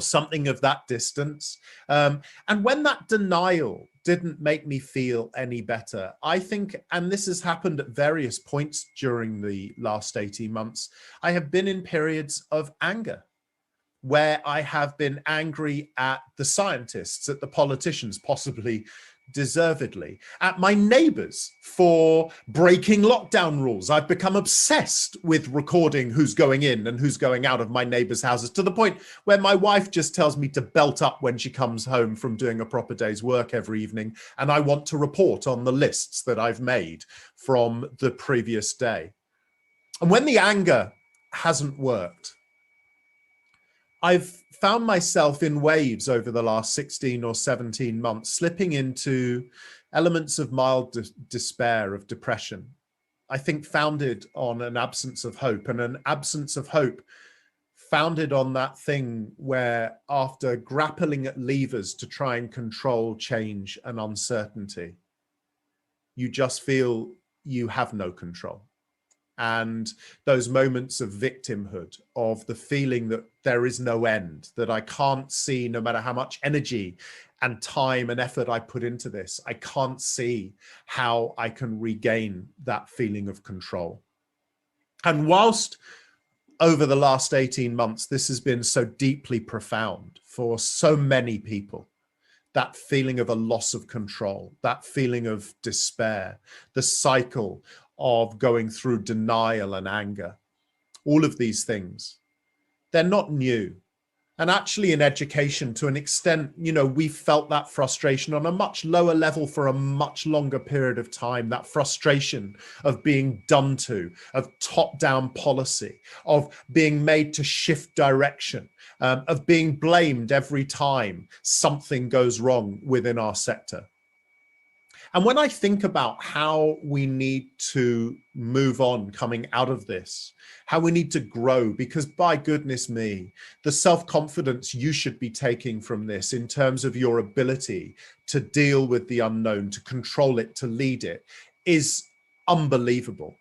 something of that distance. And when that denial didn't make me feel any better, I think, and this has happened at various points during the last 18 months, I have been in periods of anger where I have been angry at the scientists, at the politicians, possibly deservedly, at my neighbors for breaking lockdown rules. I've become obsessed with recording who's going in and who's going out of my neighbors' houses, to the point where my wife just tells me to belt up when she comes home from doing a proper day's work every evening, and I want to report on the lists that I've made from the previous day. And when the anger hasn't worked, I've found myself in waves over the last 16 or 17 months, slipping into elements of mild despair, of depression, I think founded on an absence of hope, and an absence of hope founded on that thing where, after grappling at levers to try and control change and uncertainty, you just feel you have no control. And those moments of victimhood, of the feeling that there is no end, that I can't see, no matter how much energy and time and effort I put into this, I can't see how I can regain that feeling of control. And whilst over the last 18 months, this has been so deeply profound for so many people, that feeling of a loss of control, that feeling of despair, the cycle of going through denial and anger, all of these things, they're not new. And actually in education, to an extent, you know, we felt that frustration on a much lower level for a much longer period of time, that frustration of being done to, of top-down policy, of being made to shift direction, of being blamed every time something goes wrong within our sector. And when I think about how we need to move on coming out of this, how we need to grow, because by goodness me, the self-confidence you should be taking from this in terms of your ability to deal with the unknown, to control it, to lead it, is unbelievable.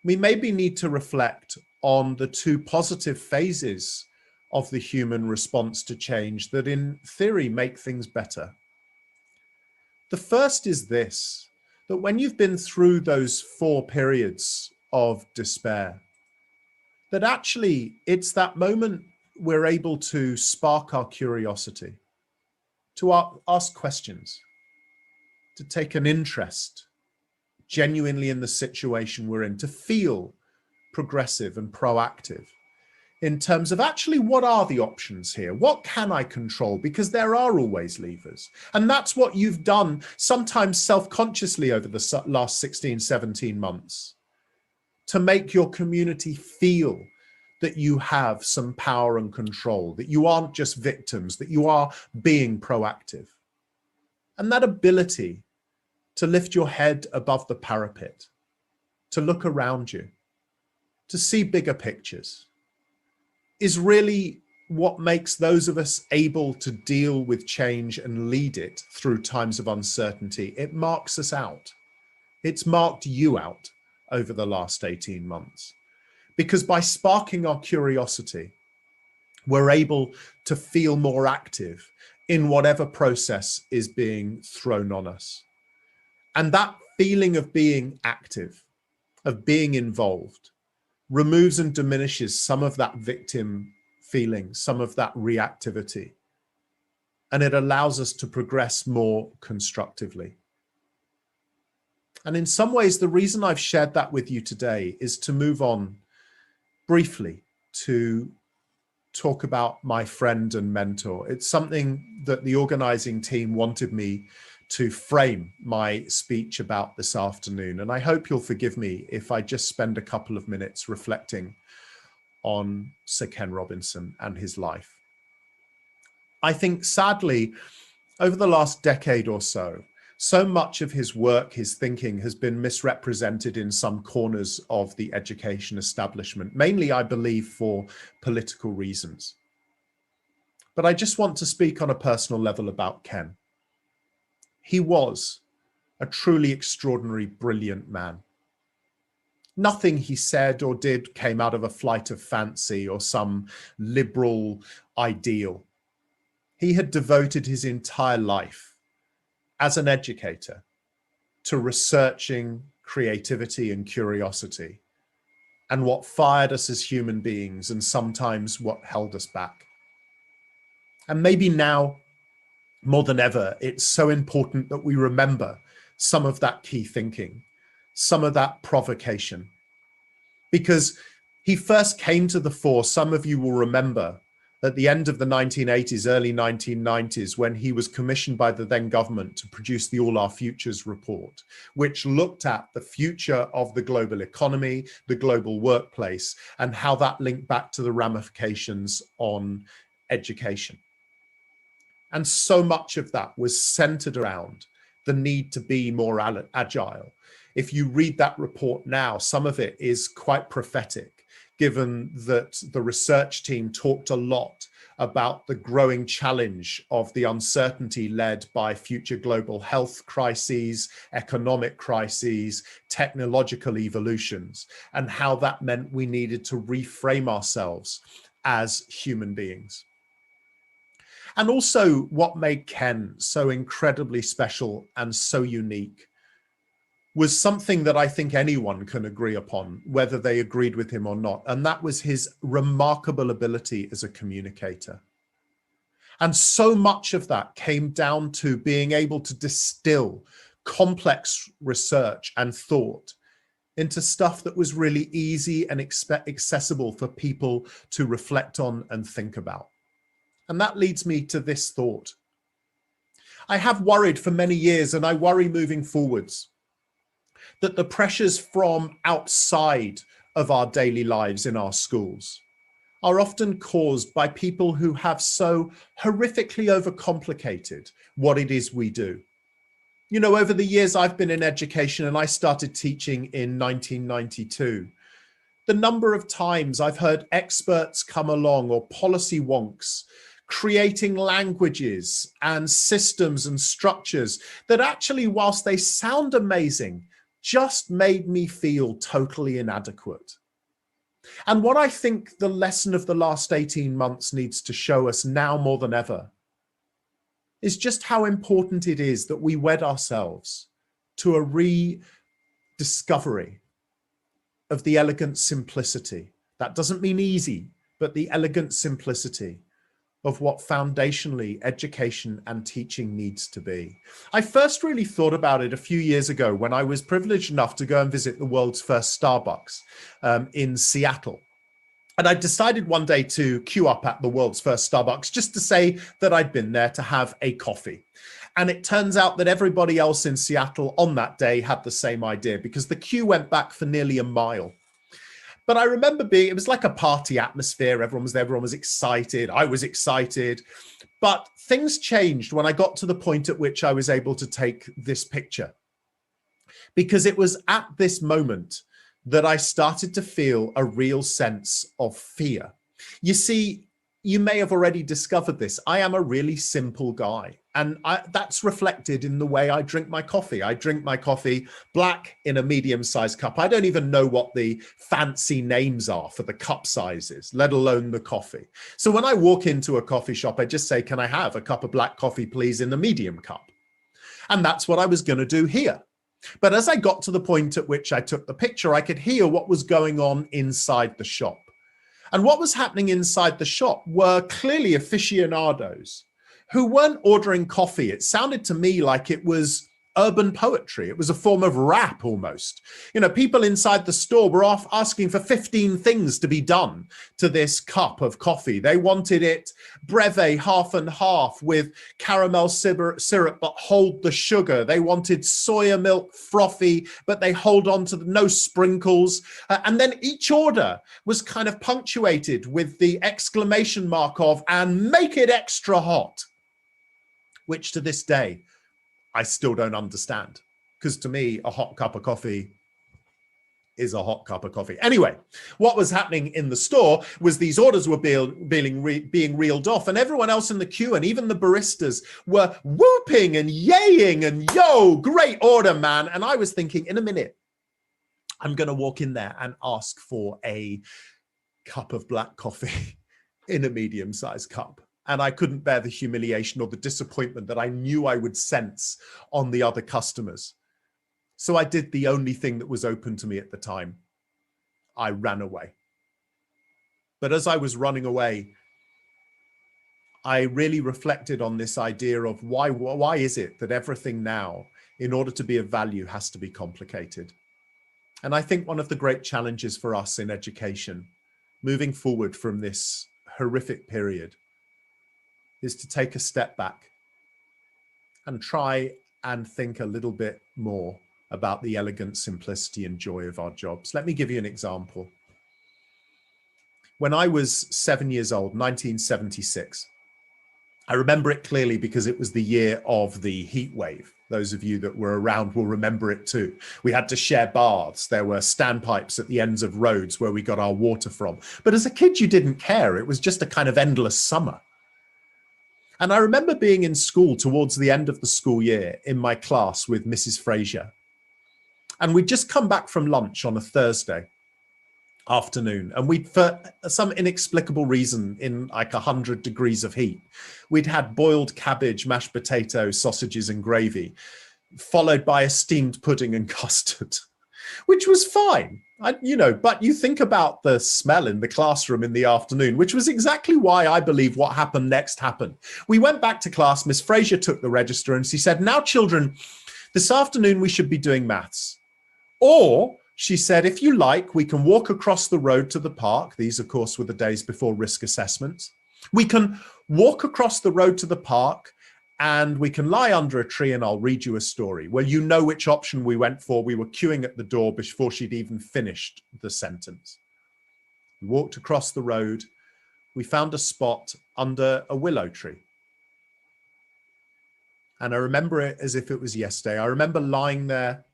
We maybe need to reflect on the two positive phases of the human response to change that in theory make things better. The first is this, that when you've been through those 4 periods of despair, that actually it's that moment we're able to spark our curiosity, to ask questions, to take an interest genuinely in the situation we're in, to feel progressive and proactive in terms of actually what are the options here? What can I control? Because there are always levers. And that's what you've done, sometimes self-consciously over the last 16, 17 months, to make your community feel that you have some power and control, that you aren't just victims, that you are being proactive. And that ability to lift your head above the parapet, to look around you, to see bigger pictures, is really what makes those of us able to deal with change and lead it through times of uncertainty. It marks us out. It's marked you out over the last 18 months. Because by sparking our curiosity, we're able to feel more active in whatever process is being thrown on us. And that feeling of being active, of being involved, removes and diminishes some of that victim feeling, some of that reactivity. And it allows us to progress more constructively. And in some ways, the reason I've shared that with you today is to move on briefly to talk about my friend and mentor. It's something that the organizing team wanted me to frame my speech about this afternoon. And I hope you'll forgive me if I just spend a couple of minutes reflecting on Sir Ken Robinson and his life. I think, sadly, over the last decade or so, so much of his work, his thinking, has been misrepresented in some corners of the education establishment, mainly, I believe, for political reasons. But I just want to speak on a personal level about Ken. He was a truly extraordinary, brilliant man. Nothing he said or did came out of a flight of fancy or some liberal ideal. He had devoted his entire life as an educator to researching creativity and curiosity, and what fired us as human beings and sometimes what held us back. And maybe now, more than ever, it's so important that we remember some of that key thinking, some of that provocation, because he first came to the fore. Some of you will remember at the end of the 1980s, early 1990s, when he was commissioned by the then government to produce the All Our Futures report, which looked at the future of the global economy, the global workplace, and how that linked back to the ramifications on education. And so much of that was centered around the need to be more agile. If you read that report now, some of it is quite prophetic, given that the research team talked a lot about the growing challenge of the uncertainty led by future global health crises, economic crises, technological evolutions, and how that meant we needed to reframe ourselves as human beings. And also what made Ken so incredibly special and so unique was something that I think anyone can agree upon, whether they agreed with him or not. And that was his remarkable ability as a communicator. And so much of that came down to being able to distill complex research and thought into stuff that was really easy and accessible for people to reflect on and think about. And that leads me to this thought. I have worried for many years, and I worry moving forwards, that the pressures from outside of our daily lives in our schools are often caused by people who have so horrifically overcomplicated what it is we do. You know, over the years I've been in education, and I started teaching in 1992. The number of times I've heard experts come along, or policy wonks, creating languages and systems and structures that actually, whilst they sound amazing, just made me feel totally inadequate. And what I think the lesson of the last 18 months needs to show us now more than ever is just how important it is that we wed ourselves to a rediscovery of the elegant simplicity. That doesn't mean easy, but the elegant simplicity of what foundationally education and teaching needs to be. I first really thought about it a few years ago when I was privileged enough to go and visit the world's first Starbucks in Seattle. And I decided one day to queue up at the world's first Starbucks just to say that I'd been there to have a coffee. And it turns out that everybody else in Seattle on that day had the same idea, because the queue went back for nearly a mile. But I remember it was like a party atmosphere. Everyone was there, everyone was excited. I was excited. But things changed when I got to the point at which I was able to take this picture. Because it was at this moment that I started to feel a real sense of fear. You see, you may have already discovered this. I am a really simple guy. And that's reflected in the way I drink my coffee. I drink my coffee black in a medium-sized cup. I don't even know what the fancy names are for the cup sizes, let alone the coffee. So when I walk into a coffee shop, I just say, can I have a cup of black coffee, please, in the medium cup? And that's what I was going to do here. But as I got to the point at which I took the picture, I could hear what was going on inside the shop. And what was happening inside the shop were clearly aficionados who weren't ordering coffee. It sounded to me like it was urban poetry. It was a form of rap almost. You know, people inside the store were asking for 15 things to be done to this cup of coffee. They wanted it breve, half and half, with caramel syrup, but hold the sugar. They wanted soya milk frothy, but they hold on to no sprinkles. And then each order was kind of punctuated with the exclamation mark of, and make it extra hot, which to this day, I still don't understand, because to me, a hot cup of coffee is a hot cup of coffee. Anyway, what was happening in the store was these orders were being reeled off, and everyone else in the queue and even the baristas were whooping and yaying and, yo, great order, man. And I was thinking, in a minute, I'm going to walk in there and ask for a cup of black coffee in a medium-sized cup. And I couldn't bear the humiliation or the disappointment that I knew I would sense on the other customers. So I did the only thing that was open to me at the time. I ran away. But as I was running away, I really reflected on this idea of why is it that everything now, in order to be of value, has to be complicated? And I think one of the great challenges for us in education, moving forward from this horrific period, is to take a step back and try and think a little bit more about the elegant simplicity and joy of our jobs. Let me give you an example. When I was 7 years old, 1976, I remember it clearly because it was the year of the heat wave. Those of you that were around will remember it too. We had to share baths. There were standpipes at the ends of roads where we got our water from. But as a kid, you didn't care. It was just a kind of endless summer. And I remember being in school towards the end of the school year in my class with Mrs. Fraser. And we'd just come back from lunch on a Thursday afternoon. And we'd, for some inexplicable reason, in like 100 degrees of heat, we'd had boiled cabbage, mashed potatoes, sausages and gravy, followed by a steamed pudding and custard, which was fine. But you think about the smell in the classroom in the afternoon, which was exactly why I believe what happened next happened. We went back to class. Miss Fraser took the register and she said, now, children, this afternoon we should be doing maths. Or, she said, if you like, we can walk across the road to the park. These, of course, were the days before risk assessments. We can walk across the road to the park and we can lie under a tree and I'll read you a story. Well, you know which option we went for. We were queuing at the door before she'd even finished the sentence. We walked across the road. We found a spot under a willow tree. And I remember it as if it was yesterday. I remember lying there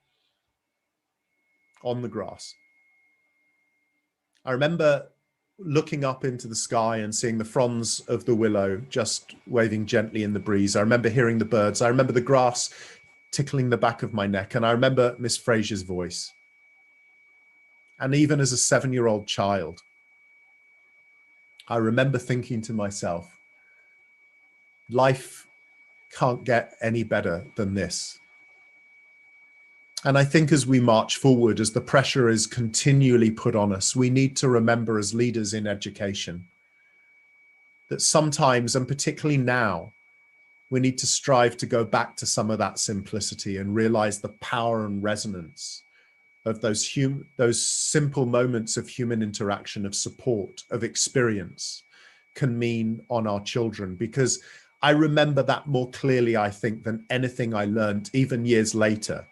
on the grass. I remember looking up into the sky and seeing the fronds of the willow just waving gently in the breeze. I remember hearing the birds. I remember the grass tickling the back of my neck. And I remember Miss Fraser's voice. And even as a 7-year-old child, I remember thinking to myself, life can't get any better than this. And I think as we march forward, as the pressure is continually put on us, we need to remember as leaders in education that sometimes, and particularly now, we need to strive to go back to some of that simplicity and realize the power and resonance of those simple moments of human interaction, of support, of experience can mean on our children. Because I remember that more clearly, I think, than anything I learned even years later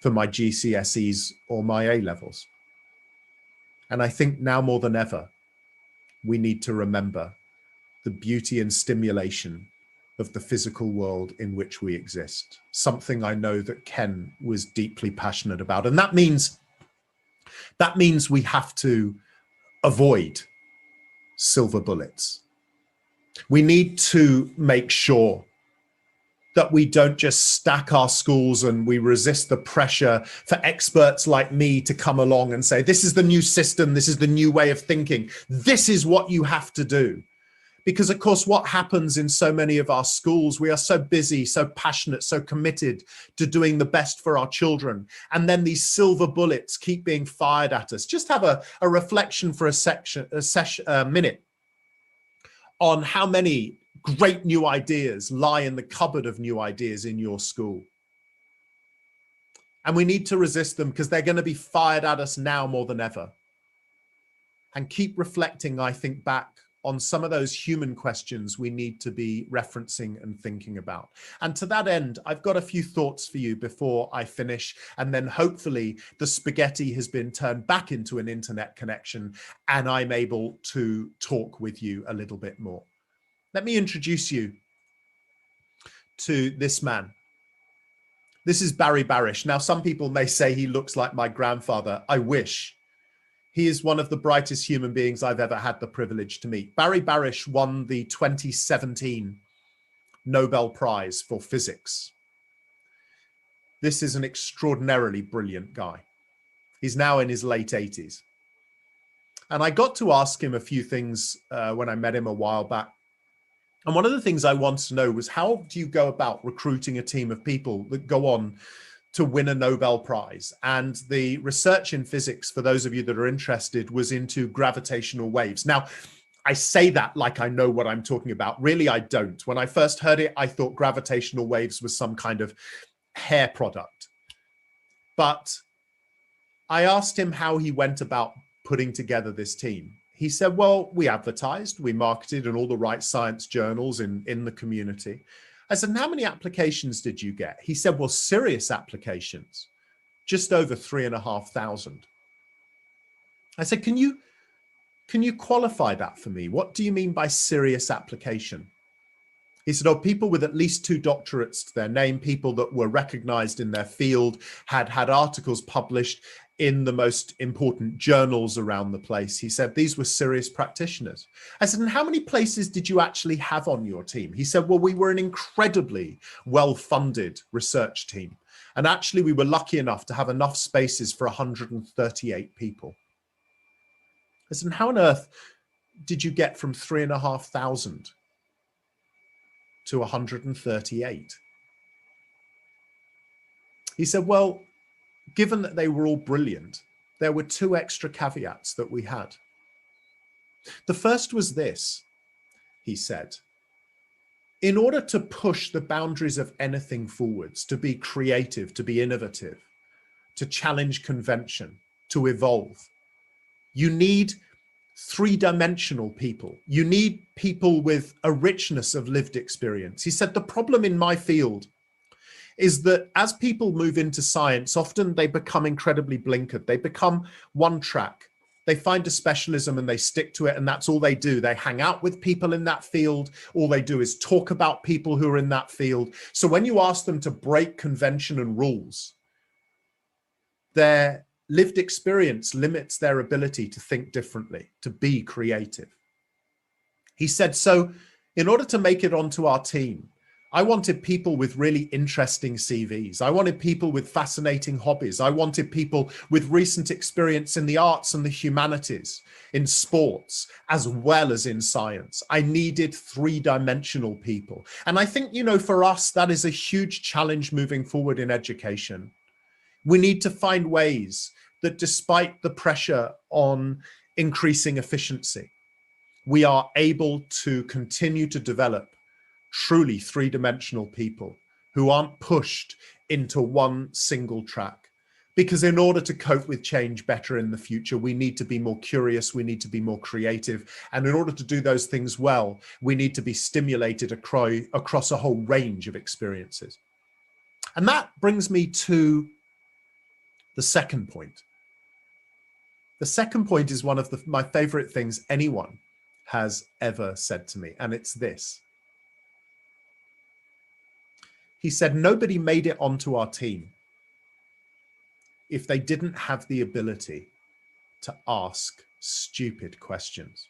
for my GCSEs or my A levels. And I think now more than ever, we need to remember the beauty and stimulation of the physical world in which we exist, something I know that Ken was deeply passionate about. And that means we have to avoid silver bullets. We need to make sure that we don't just stack our schools and we resist the pressure for experts like me to come along and say, this is the new system, this is the new way of thinking, this is what you have to do. Because of course, what happens in so many of our schools, we are so busy, so passionate, so committed to doing the best for our children. And then these silver bullets keep being fired at us. Just have a reflection for a minute on how many great new ideas lie in the cupboard of new ideas in your school. And we need to resist them because they're going to be fired at us now more than ever. And keep reflecting, I think, back on some of those human questions we need to be referencing and thinking about. And to that end, I've got a few thoughts for you before I finish. And then hopefully the spaghetti has been turned back into an internet connection and I'm able to talk with you a little bit more. Let me introduce you to this man. This is Barry Barish. Now, some people may say he looks like my grandfather. I wish. He is one of the brightest human beings I've ever had the privilege to meet. Barry Barish won the 2017 Nobel Prize for Physics. This is an extraordinarily brilliant guy. He's now in his late 80s. And I got to ask him a few things when I met him a while back. And one of the things I wanted to know was, how do you go about recruiting a team of people that go on to win a Nobel Prize? And the research in physics, for those of you that are interested, was into gravitational waves. Now, I say that like I know what I'm talking about. Really, I don't. When I first heard it, I thought gravitational waves was some kind of hair product. But I asked him how he went about putting together this team. He said, well, we advertised, we marketed in all the right science journals in the community. I said, and how many applications did you get? He said, well, serious applications, just over 3,500. I said, can you qualify that for me? What do you mean by serious application? He said, oh, people with at least 2 doctorates to their name, people that were recognized in their field, had articles published in the most important journals around the place. He said, these were serious practitioners. I said, and how many places did you actually have on your team? He said, well, we were an incredibly well-funded research team. And actually, we were lucky enough to have enough spaces for 138 people. I said, and how on earth did you get from 3,500 to 138? He said, well, given that they were all brilliant, there were 2 extra caveats that we had. The first was this, he said, in order to push the boundaries of anything forwards, to be creative, to be innovative, to challenge convention, to evolve, you need 3-dimensional people. You need people with a richness of lived experience. He said, the problem in my field is that as people move into science, often they become incredibly blinkered. They become one track. They find a specialism and they stick to it, and that's all they do. They hang out with people in that field. All they do is talk about people who are in that field. So when you ask them to break convention and rules, their lived experience limits their ability to think differently, to be creative. He said, so in order to make it onto our team, I wanted people with really interesting CVs. I wanted people with fascinating hobbies. I wanted people with recent experience in the arts and the humanities, in sports, as well as in science. I needed three-dimensional people. And I think, for us, that is a huge challenge moving forward in education. We need to find ways that despite the pressure on increasing efficiency, we are able to continue to develop truly three-dimensional people who aren't pushed into one single track. Because in order to cope with change better in the future, we need to be more curious, we need to be more creative. And in order to do those things well, we need to be stimulated across a whole range of experiences. And that brings me to the second point. The second point is one of my favorite things anyone has ever said to me, and it's this. He said, nobody made it onto our team if they didn't have the ability to ask stupid questions.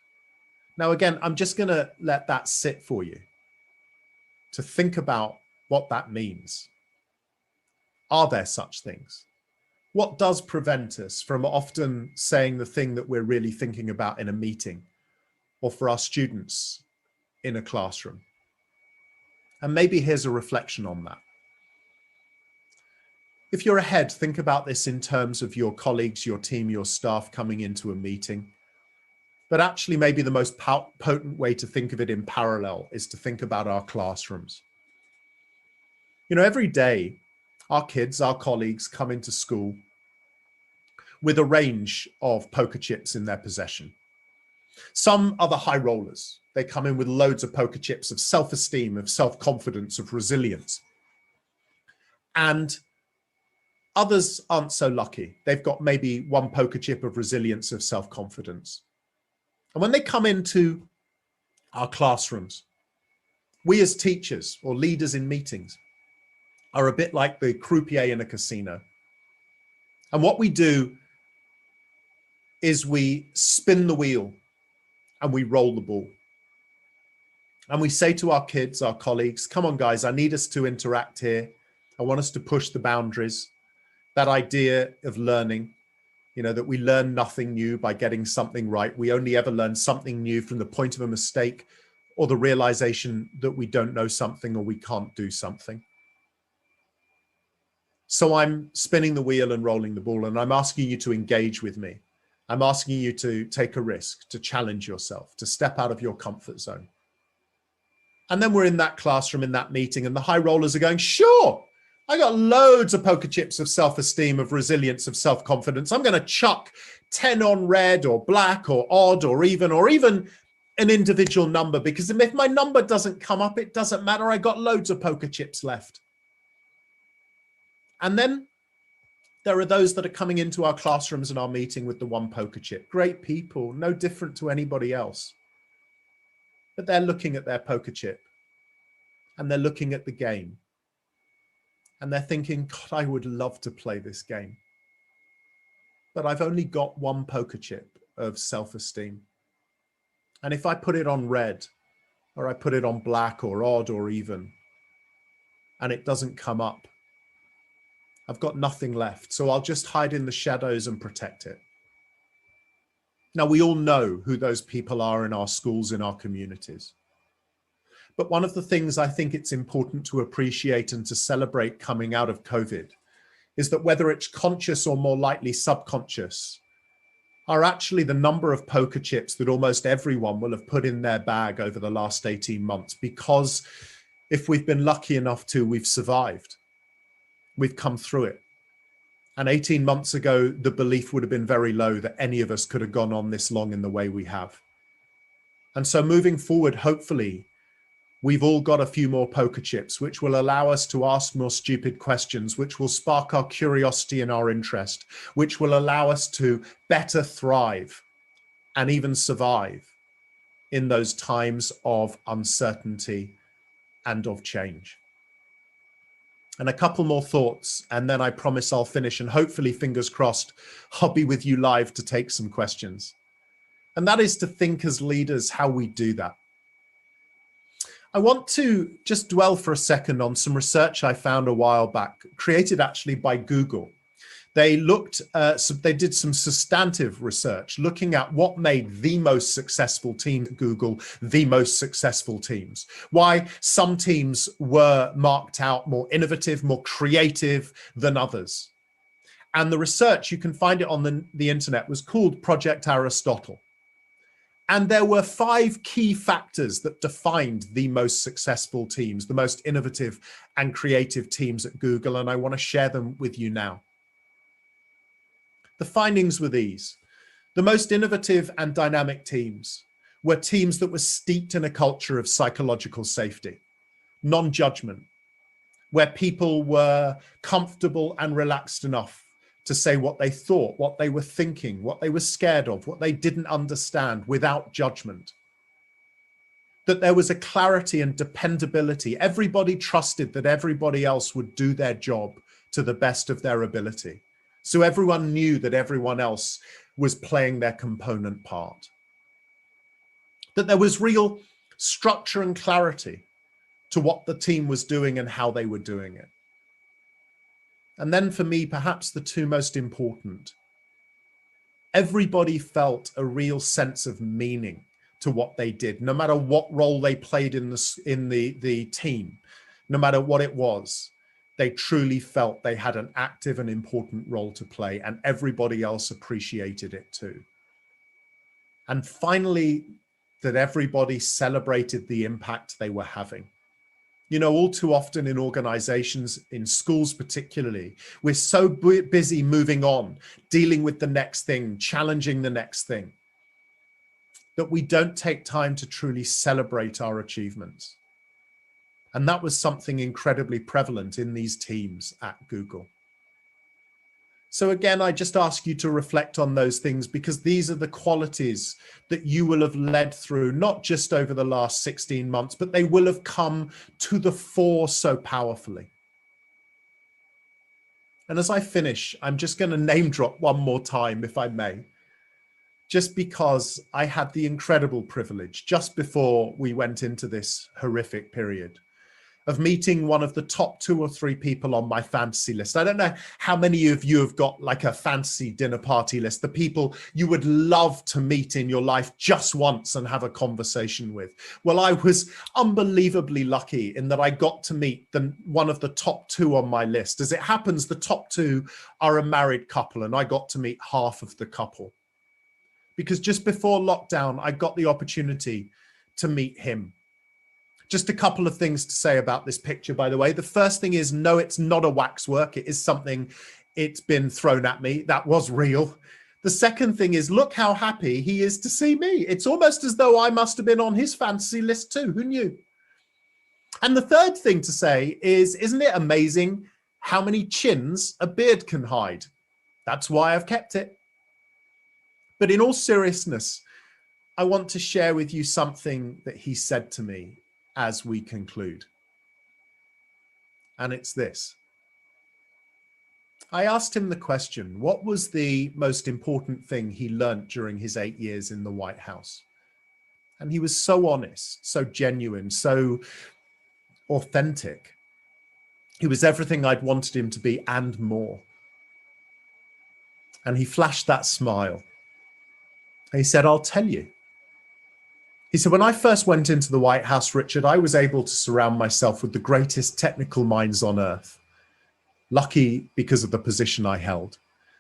Now, again, I'm just going to let that sit for you to think about what that means. Are there such things? What does prevent us from often saying the thing that we're really thinking about in a meeting or for our students in a classroom? And maybe here's a reflection on that. If you're ahead, think about this in terms of your colleagues, your team, your staff coming into a meeting. But actually, maybe the most potent way to think of it in parallel is to think about our classrooms. Every day, our kids, our colleagues come into school with a range of poker chips in their possession. Some are the high rollers. They come in with loads of poker chips of self-esteem, of self-confidence, of resilience. And others aren't so lucky. They've got maybe one poker chip of resilience, of self-confidence. And when they come into our classrooms, we as teachers or leaders in meetings are a bit like the croupier in a casino. And what we do is we spin the wheel and we roll the ball. And we say to our kids, our colleagues, come on, guys, I need us to interact here. I want us to push the boundaries. That idea of learning, that we learn nothing new by getting something right. We only ever learn something new from the point of a mistake or the realization that we don't know something or we can't do something. So I'm spinning the wheel and rolling the ball, and I'm asking you to engage with me. I'm asking you to take a risk, to challenge yourself, to step out of your comfort zone. And then we're in that classroom, in that meeting, and the high rollers are going, sure, I got loads of poker chips of self-esteem, of resilience, of self-confidence. I'm going to chuck 10 on red or black or odd or even an individual number, because if my number doesn't come up, it doesn't matter. I got loads of poker chips left. And then there are those that are coming into our classrooms and our meeting with the one poker chip. Great people, no different to anybody else. But they're looking at their poker chip and they're looking at the game. And they're thinking, God, I would love to play this game. But I've only got one poker chip of self-esteem. And if I put it on red, or I put it on black or odd or even, and it doesn't come up, I've got nothing left. So I'll just hide in the shadows and protect it. Now, we all know who those people are in our schools, in our communities. But one of the things I think it's important to appreciate and to celebrate coming out of COVID is that whether it's conscious or more likely subconscious, are actually the number of poker chips that almost everyone will have put in their bag over the last 18 months. Because if we've been lucky enough to, we've survived. We've come through it. And 18 months ago, the belief would have been very low that any of us could have gone on this long in the way we have. And so moving forward, hopefully, we've all got a few more poker chips, which will allow us to ask more stupid questions, which will spark our curiosity and our interest, which will allow us to better thrive and even survive in those times of uncertainty and of change. And a couple more thoughts, and then I promise I'll finish, and hopefully, fingers crossed, I'll be with you live to take some questions. And that is to think as leaders how we do that. I want to just dwell for a second on some research I found a while back, created actually by Google. They did some substantive research looking at what made the most successful teams at Google the most successful teams. Why some teams were marked out more innovative, more creative than others. And the research, you can find it on the internet, was called Project Aristotle. And there were 5 key factors that defined the most successful teams, the most innovative and creative teams at Google. And I want to share them with you now. The findings were these. The most innovative and dynamic teams were teams that were steeped in a culture of psychological safety, non-judgment, where people were comfortable and relaxed enough to say what they thought, what they were thinking, what they were scared of, what they didn't understand without judgment. That there was a clarity and dependability. Everybody trusted that everybody else would do their job to the best of their ability. So everyone knew that everyone else was playing their component part. That there was real structure and clarity to what the team was doing and how they were doing it. And then for me, perhaps the 2 most important, everybody felt a real sense of meaning to what they did, no matter what role they played in the team, no matter what it was. They truly felt they had an active and important role to play, and everybody else appreciated it too. And finally, that everybody celebrated the impact they were having. You know, all too often in organizations, in schools particularly, we're so busy moving on, dealing with the next thing, challenging the next thing, that we don't take time to truly celebrate our achievements. And that was something incredibly prevalent in these teams at Google. So again, I just ask you to reflect on those things, because these are the qualities that you will have led through, not just over the last 16 months, but they will have come to the fore so powerfully. And as I finish, I'm just going to name drop one more time, if I may, just because I had the incredible privilege just before we went into this horrific period of meeting one of the top 2 or 3 people on my fantasy list. I don't know how many of you have got like a fantasy dinner party list, the people you would love to meet in your life just once and have a conversation with. Well, I was unbelievably lucky in that I got to meet one of the top 2 on my list. As it happens, the top 2 are a married couple, and I got to meet half of the couple. Because just before lockdown, I got the opportunity to meet him. Just a couple of things to say about this picture, by the way. The first thing is, no, it's not a waxwork. It is something, it's been thrown at me. That was real. The second thing is, look how happy he is to see me. It's almost as though I must have been on his fantasy list too. Who knew? And the third thing to say is, isn't it amazing how many chins a beard can hide? That's why I've kept it. But in all seriousness, I want to share with you something that he said to me as we conclude. And it's this. I asked him the question, what was the most important thing he learned during his 8 years in the White House? And he was so honest, so genuine, so authentic. He was everything I'd wanted him to be and more. And he flashed that smile. And he said, I'll tell you. He said, when I first went into the White House, Richard, I was able to surround myself with the greatest technical minds on earth. Lucky because of the position I held.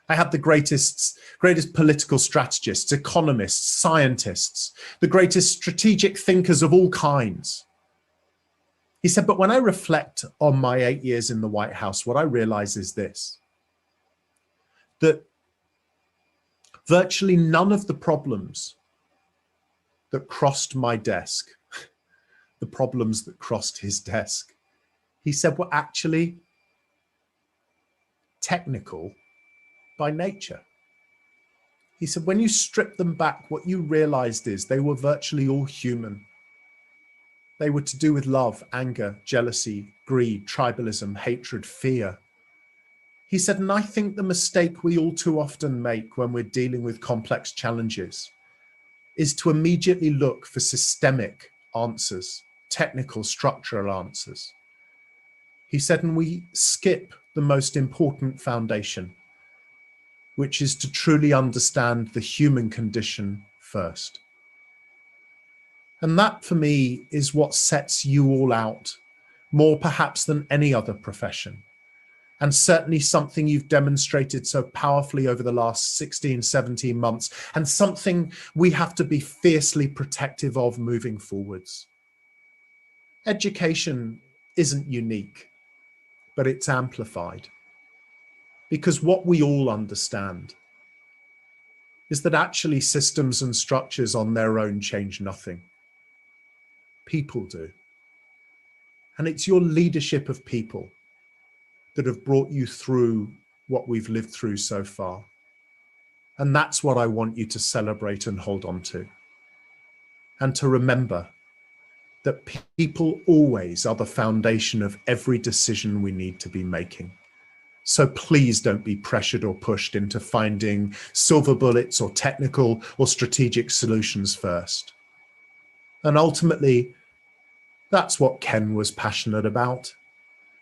I had the greatest political strategists, economists, scientists, the greatest strategic thinkers of all kinds. He said, but when I reflect on my 8 years in the White House, what I realize is this, that virtually none of the problems that crossed my desk, the problems that crossed his desk, he said were actually technical by nature. He said, when you strip them back, what you realized is they were virtually all human. They were to do with love, anger, jealousy, greed, tribalism, hatred, fear. He said, and I think the mistake we all too often make when we're dealing with complex challenges is to immediately look for systemic answers, technical, structural answers. He said, and we skip the most important foundation, which is to truly understand the human condition first. And that, for me, is what sets you all out, more perhaps than any other profession. And certainly something you've demonstrated so powerfully over the last 16, 17 months, and something we have to be fiercely protective of moving forwards. Education isn't unique, but it's amplified. Because what we all understand is that actually systems and structures on their own change nothing. People do. And it's your leadership of people that have brought you through what we've lived through so far. And that's what I want you to celebrate and hold on to. And to remember that people always are the foundation of every decision we need to be making. So please don't be pressured or pushed into finding silver bullets or technical or strategic solutions first. And ultimately, that's what Ken was passionate about.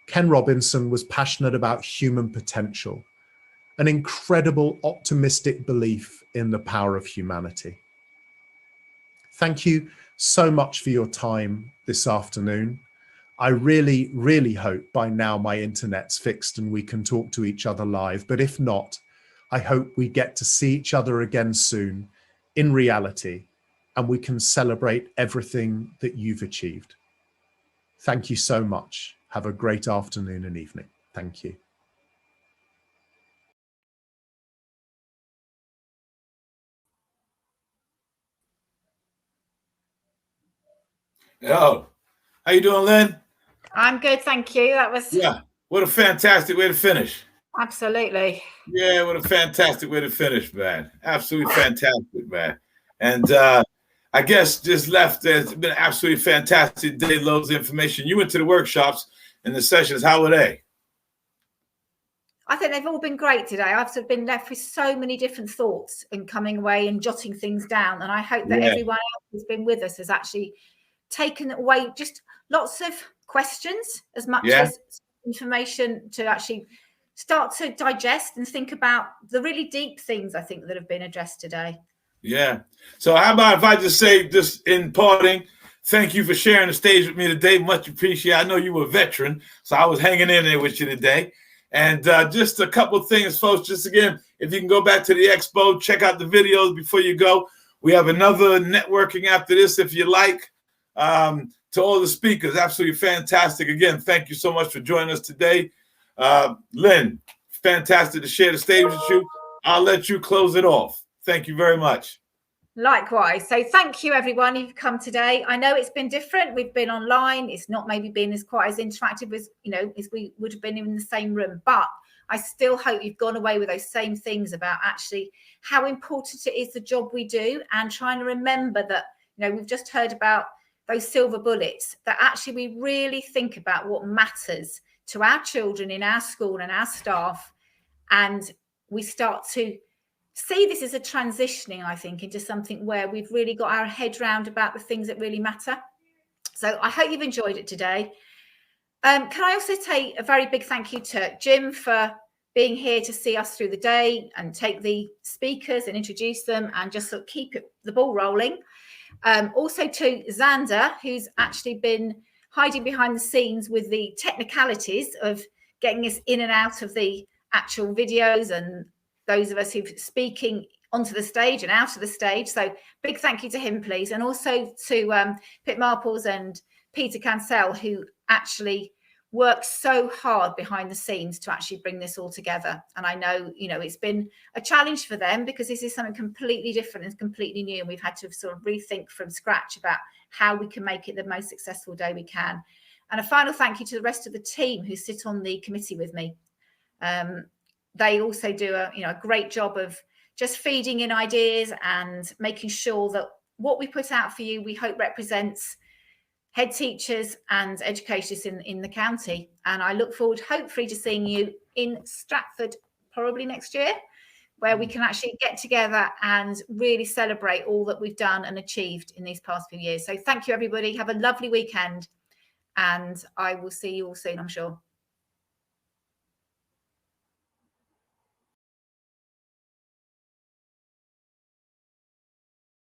Ken Robinson was passionate about human potential, an incredible optimistic belief in the power of humanity. Thank you so much for your time this afternoon. I really, really hope by now my internet's fixed and we can talk to each other live. But if not, I hope we get to see each other again soon in reality, and we can celebrate everything that you've achieved. Thank you so much. Have a great afternoon and evening. Thank you. Yo, how you doing, Lynn? I'm good, thank you. That was What a fantastic way to finish. absolutely. Yeah, what a fantastic way to finish, man. Absolutely fantastic, man. And I guess just left, it's been an absolutely fantastic day, loads of information. You went to the workshops and the sessions. How were they? I think they've all been great today. I've sort of been left with so many different thoughts and coming away and jotting things down. And I hope that everyone else who's been with us has actually taken away just lots of questions as much as information to actually start to digest and think about the really deep things I think that have been addressed today. Yeah. So how about if I just say this in parting, thank you for sharing the stage with me today. Much appreciated. I know you were a veteran, so I was hanging in there with you today. And just a couple of things, folks. Just again, if you can go back to the expo, check out the videos before you go. We have another networking after this, if you like. To all the speakers, absolutely fantastic. Again, thank you so much for joining us today. Lynn, fantastic to share the stage with you. I'll let you close it off. Thank you very much. Likewise. So thank you, everyone, who've come today. I know it's been different. We've been online. It's not maybe been as quite as interactive as, as we would have been in the same room. But I still hope you've gone away with those same things about actually how important it is the job we do, and trying to remember that, we've just heard about those silver bullets, that actually we really think about what matters to our children in our school and our staff. And we start to see this as a transitioning, I think, into something where we've really got our head round about the things that really matter. So I hope you've enjoyed it today. Can I also say a very big thank you to Jim for being here to see us through the day and take the speakers and introduce them and just sort of keep the ball rolling. Also to Xander, who's actually been hiding behind the scenes with the technicalities of getting us in and out of the actual videos, and those of us who've speaking onto the stage and out of the stage. So big thank you to him, please. And also to Pip Marples and Peter Cancel, who actually worked so hard behind the scenes to actually bring this all together. And I know, it's been a challenge for them because this is something completely different and completely new. And we've had to sort of rethink from scratch about how we can make it the most successful day we can. And a final thank you to the rest of the team who sit on the committee with me. They also do a great job of just feeding in ideas and making sure that what we put out for you, we hope represents head teachers and educators in the county. And I look forward, hopefully, to seeing you in Stratford probably next year. where we can actually get together and really celebrate all that we've done and achieved in these past few years. So thank you, everybody. Have a lovely weekend, and I will see you all soon, I'm sure.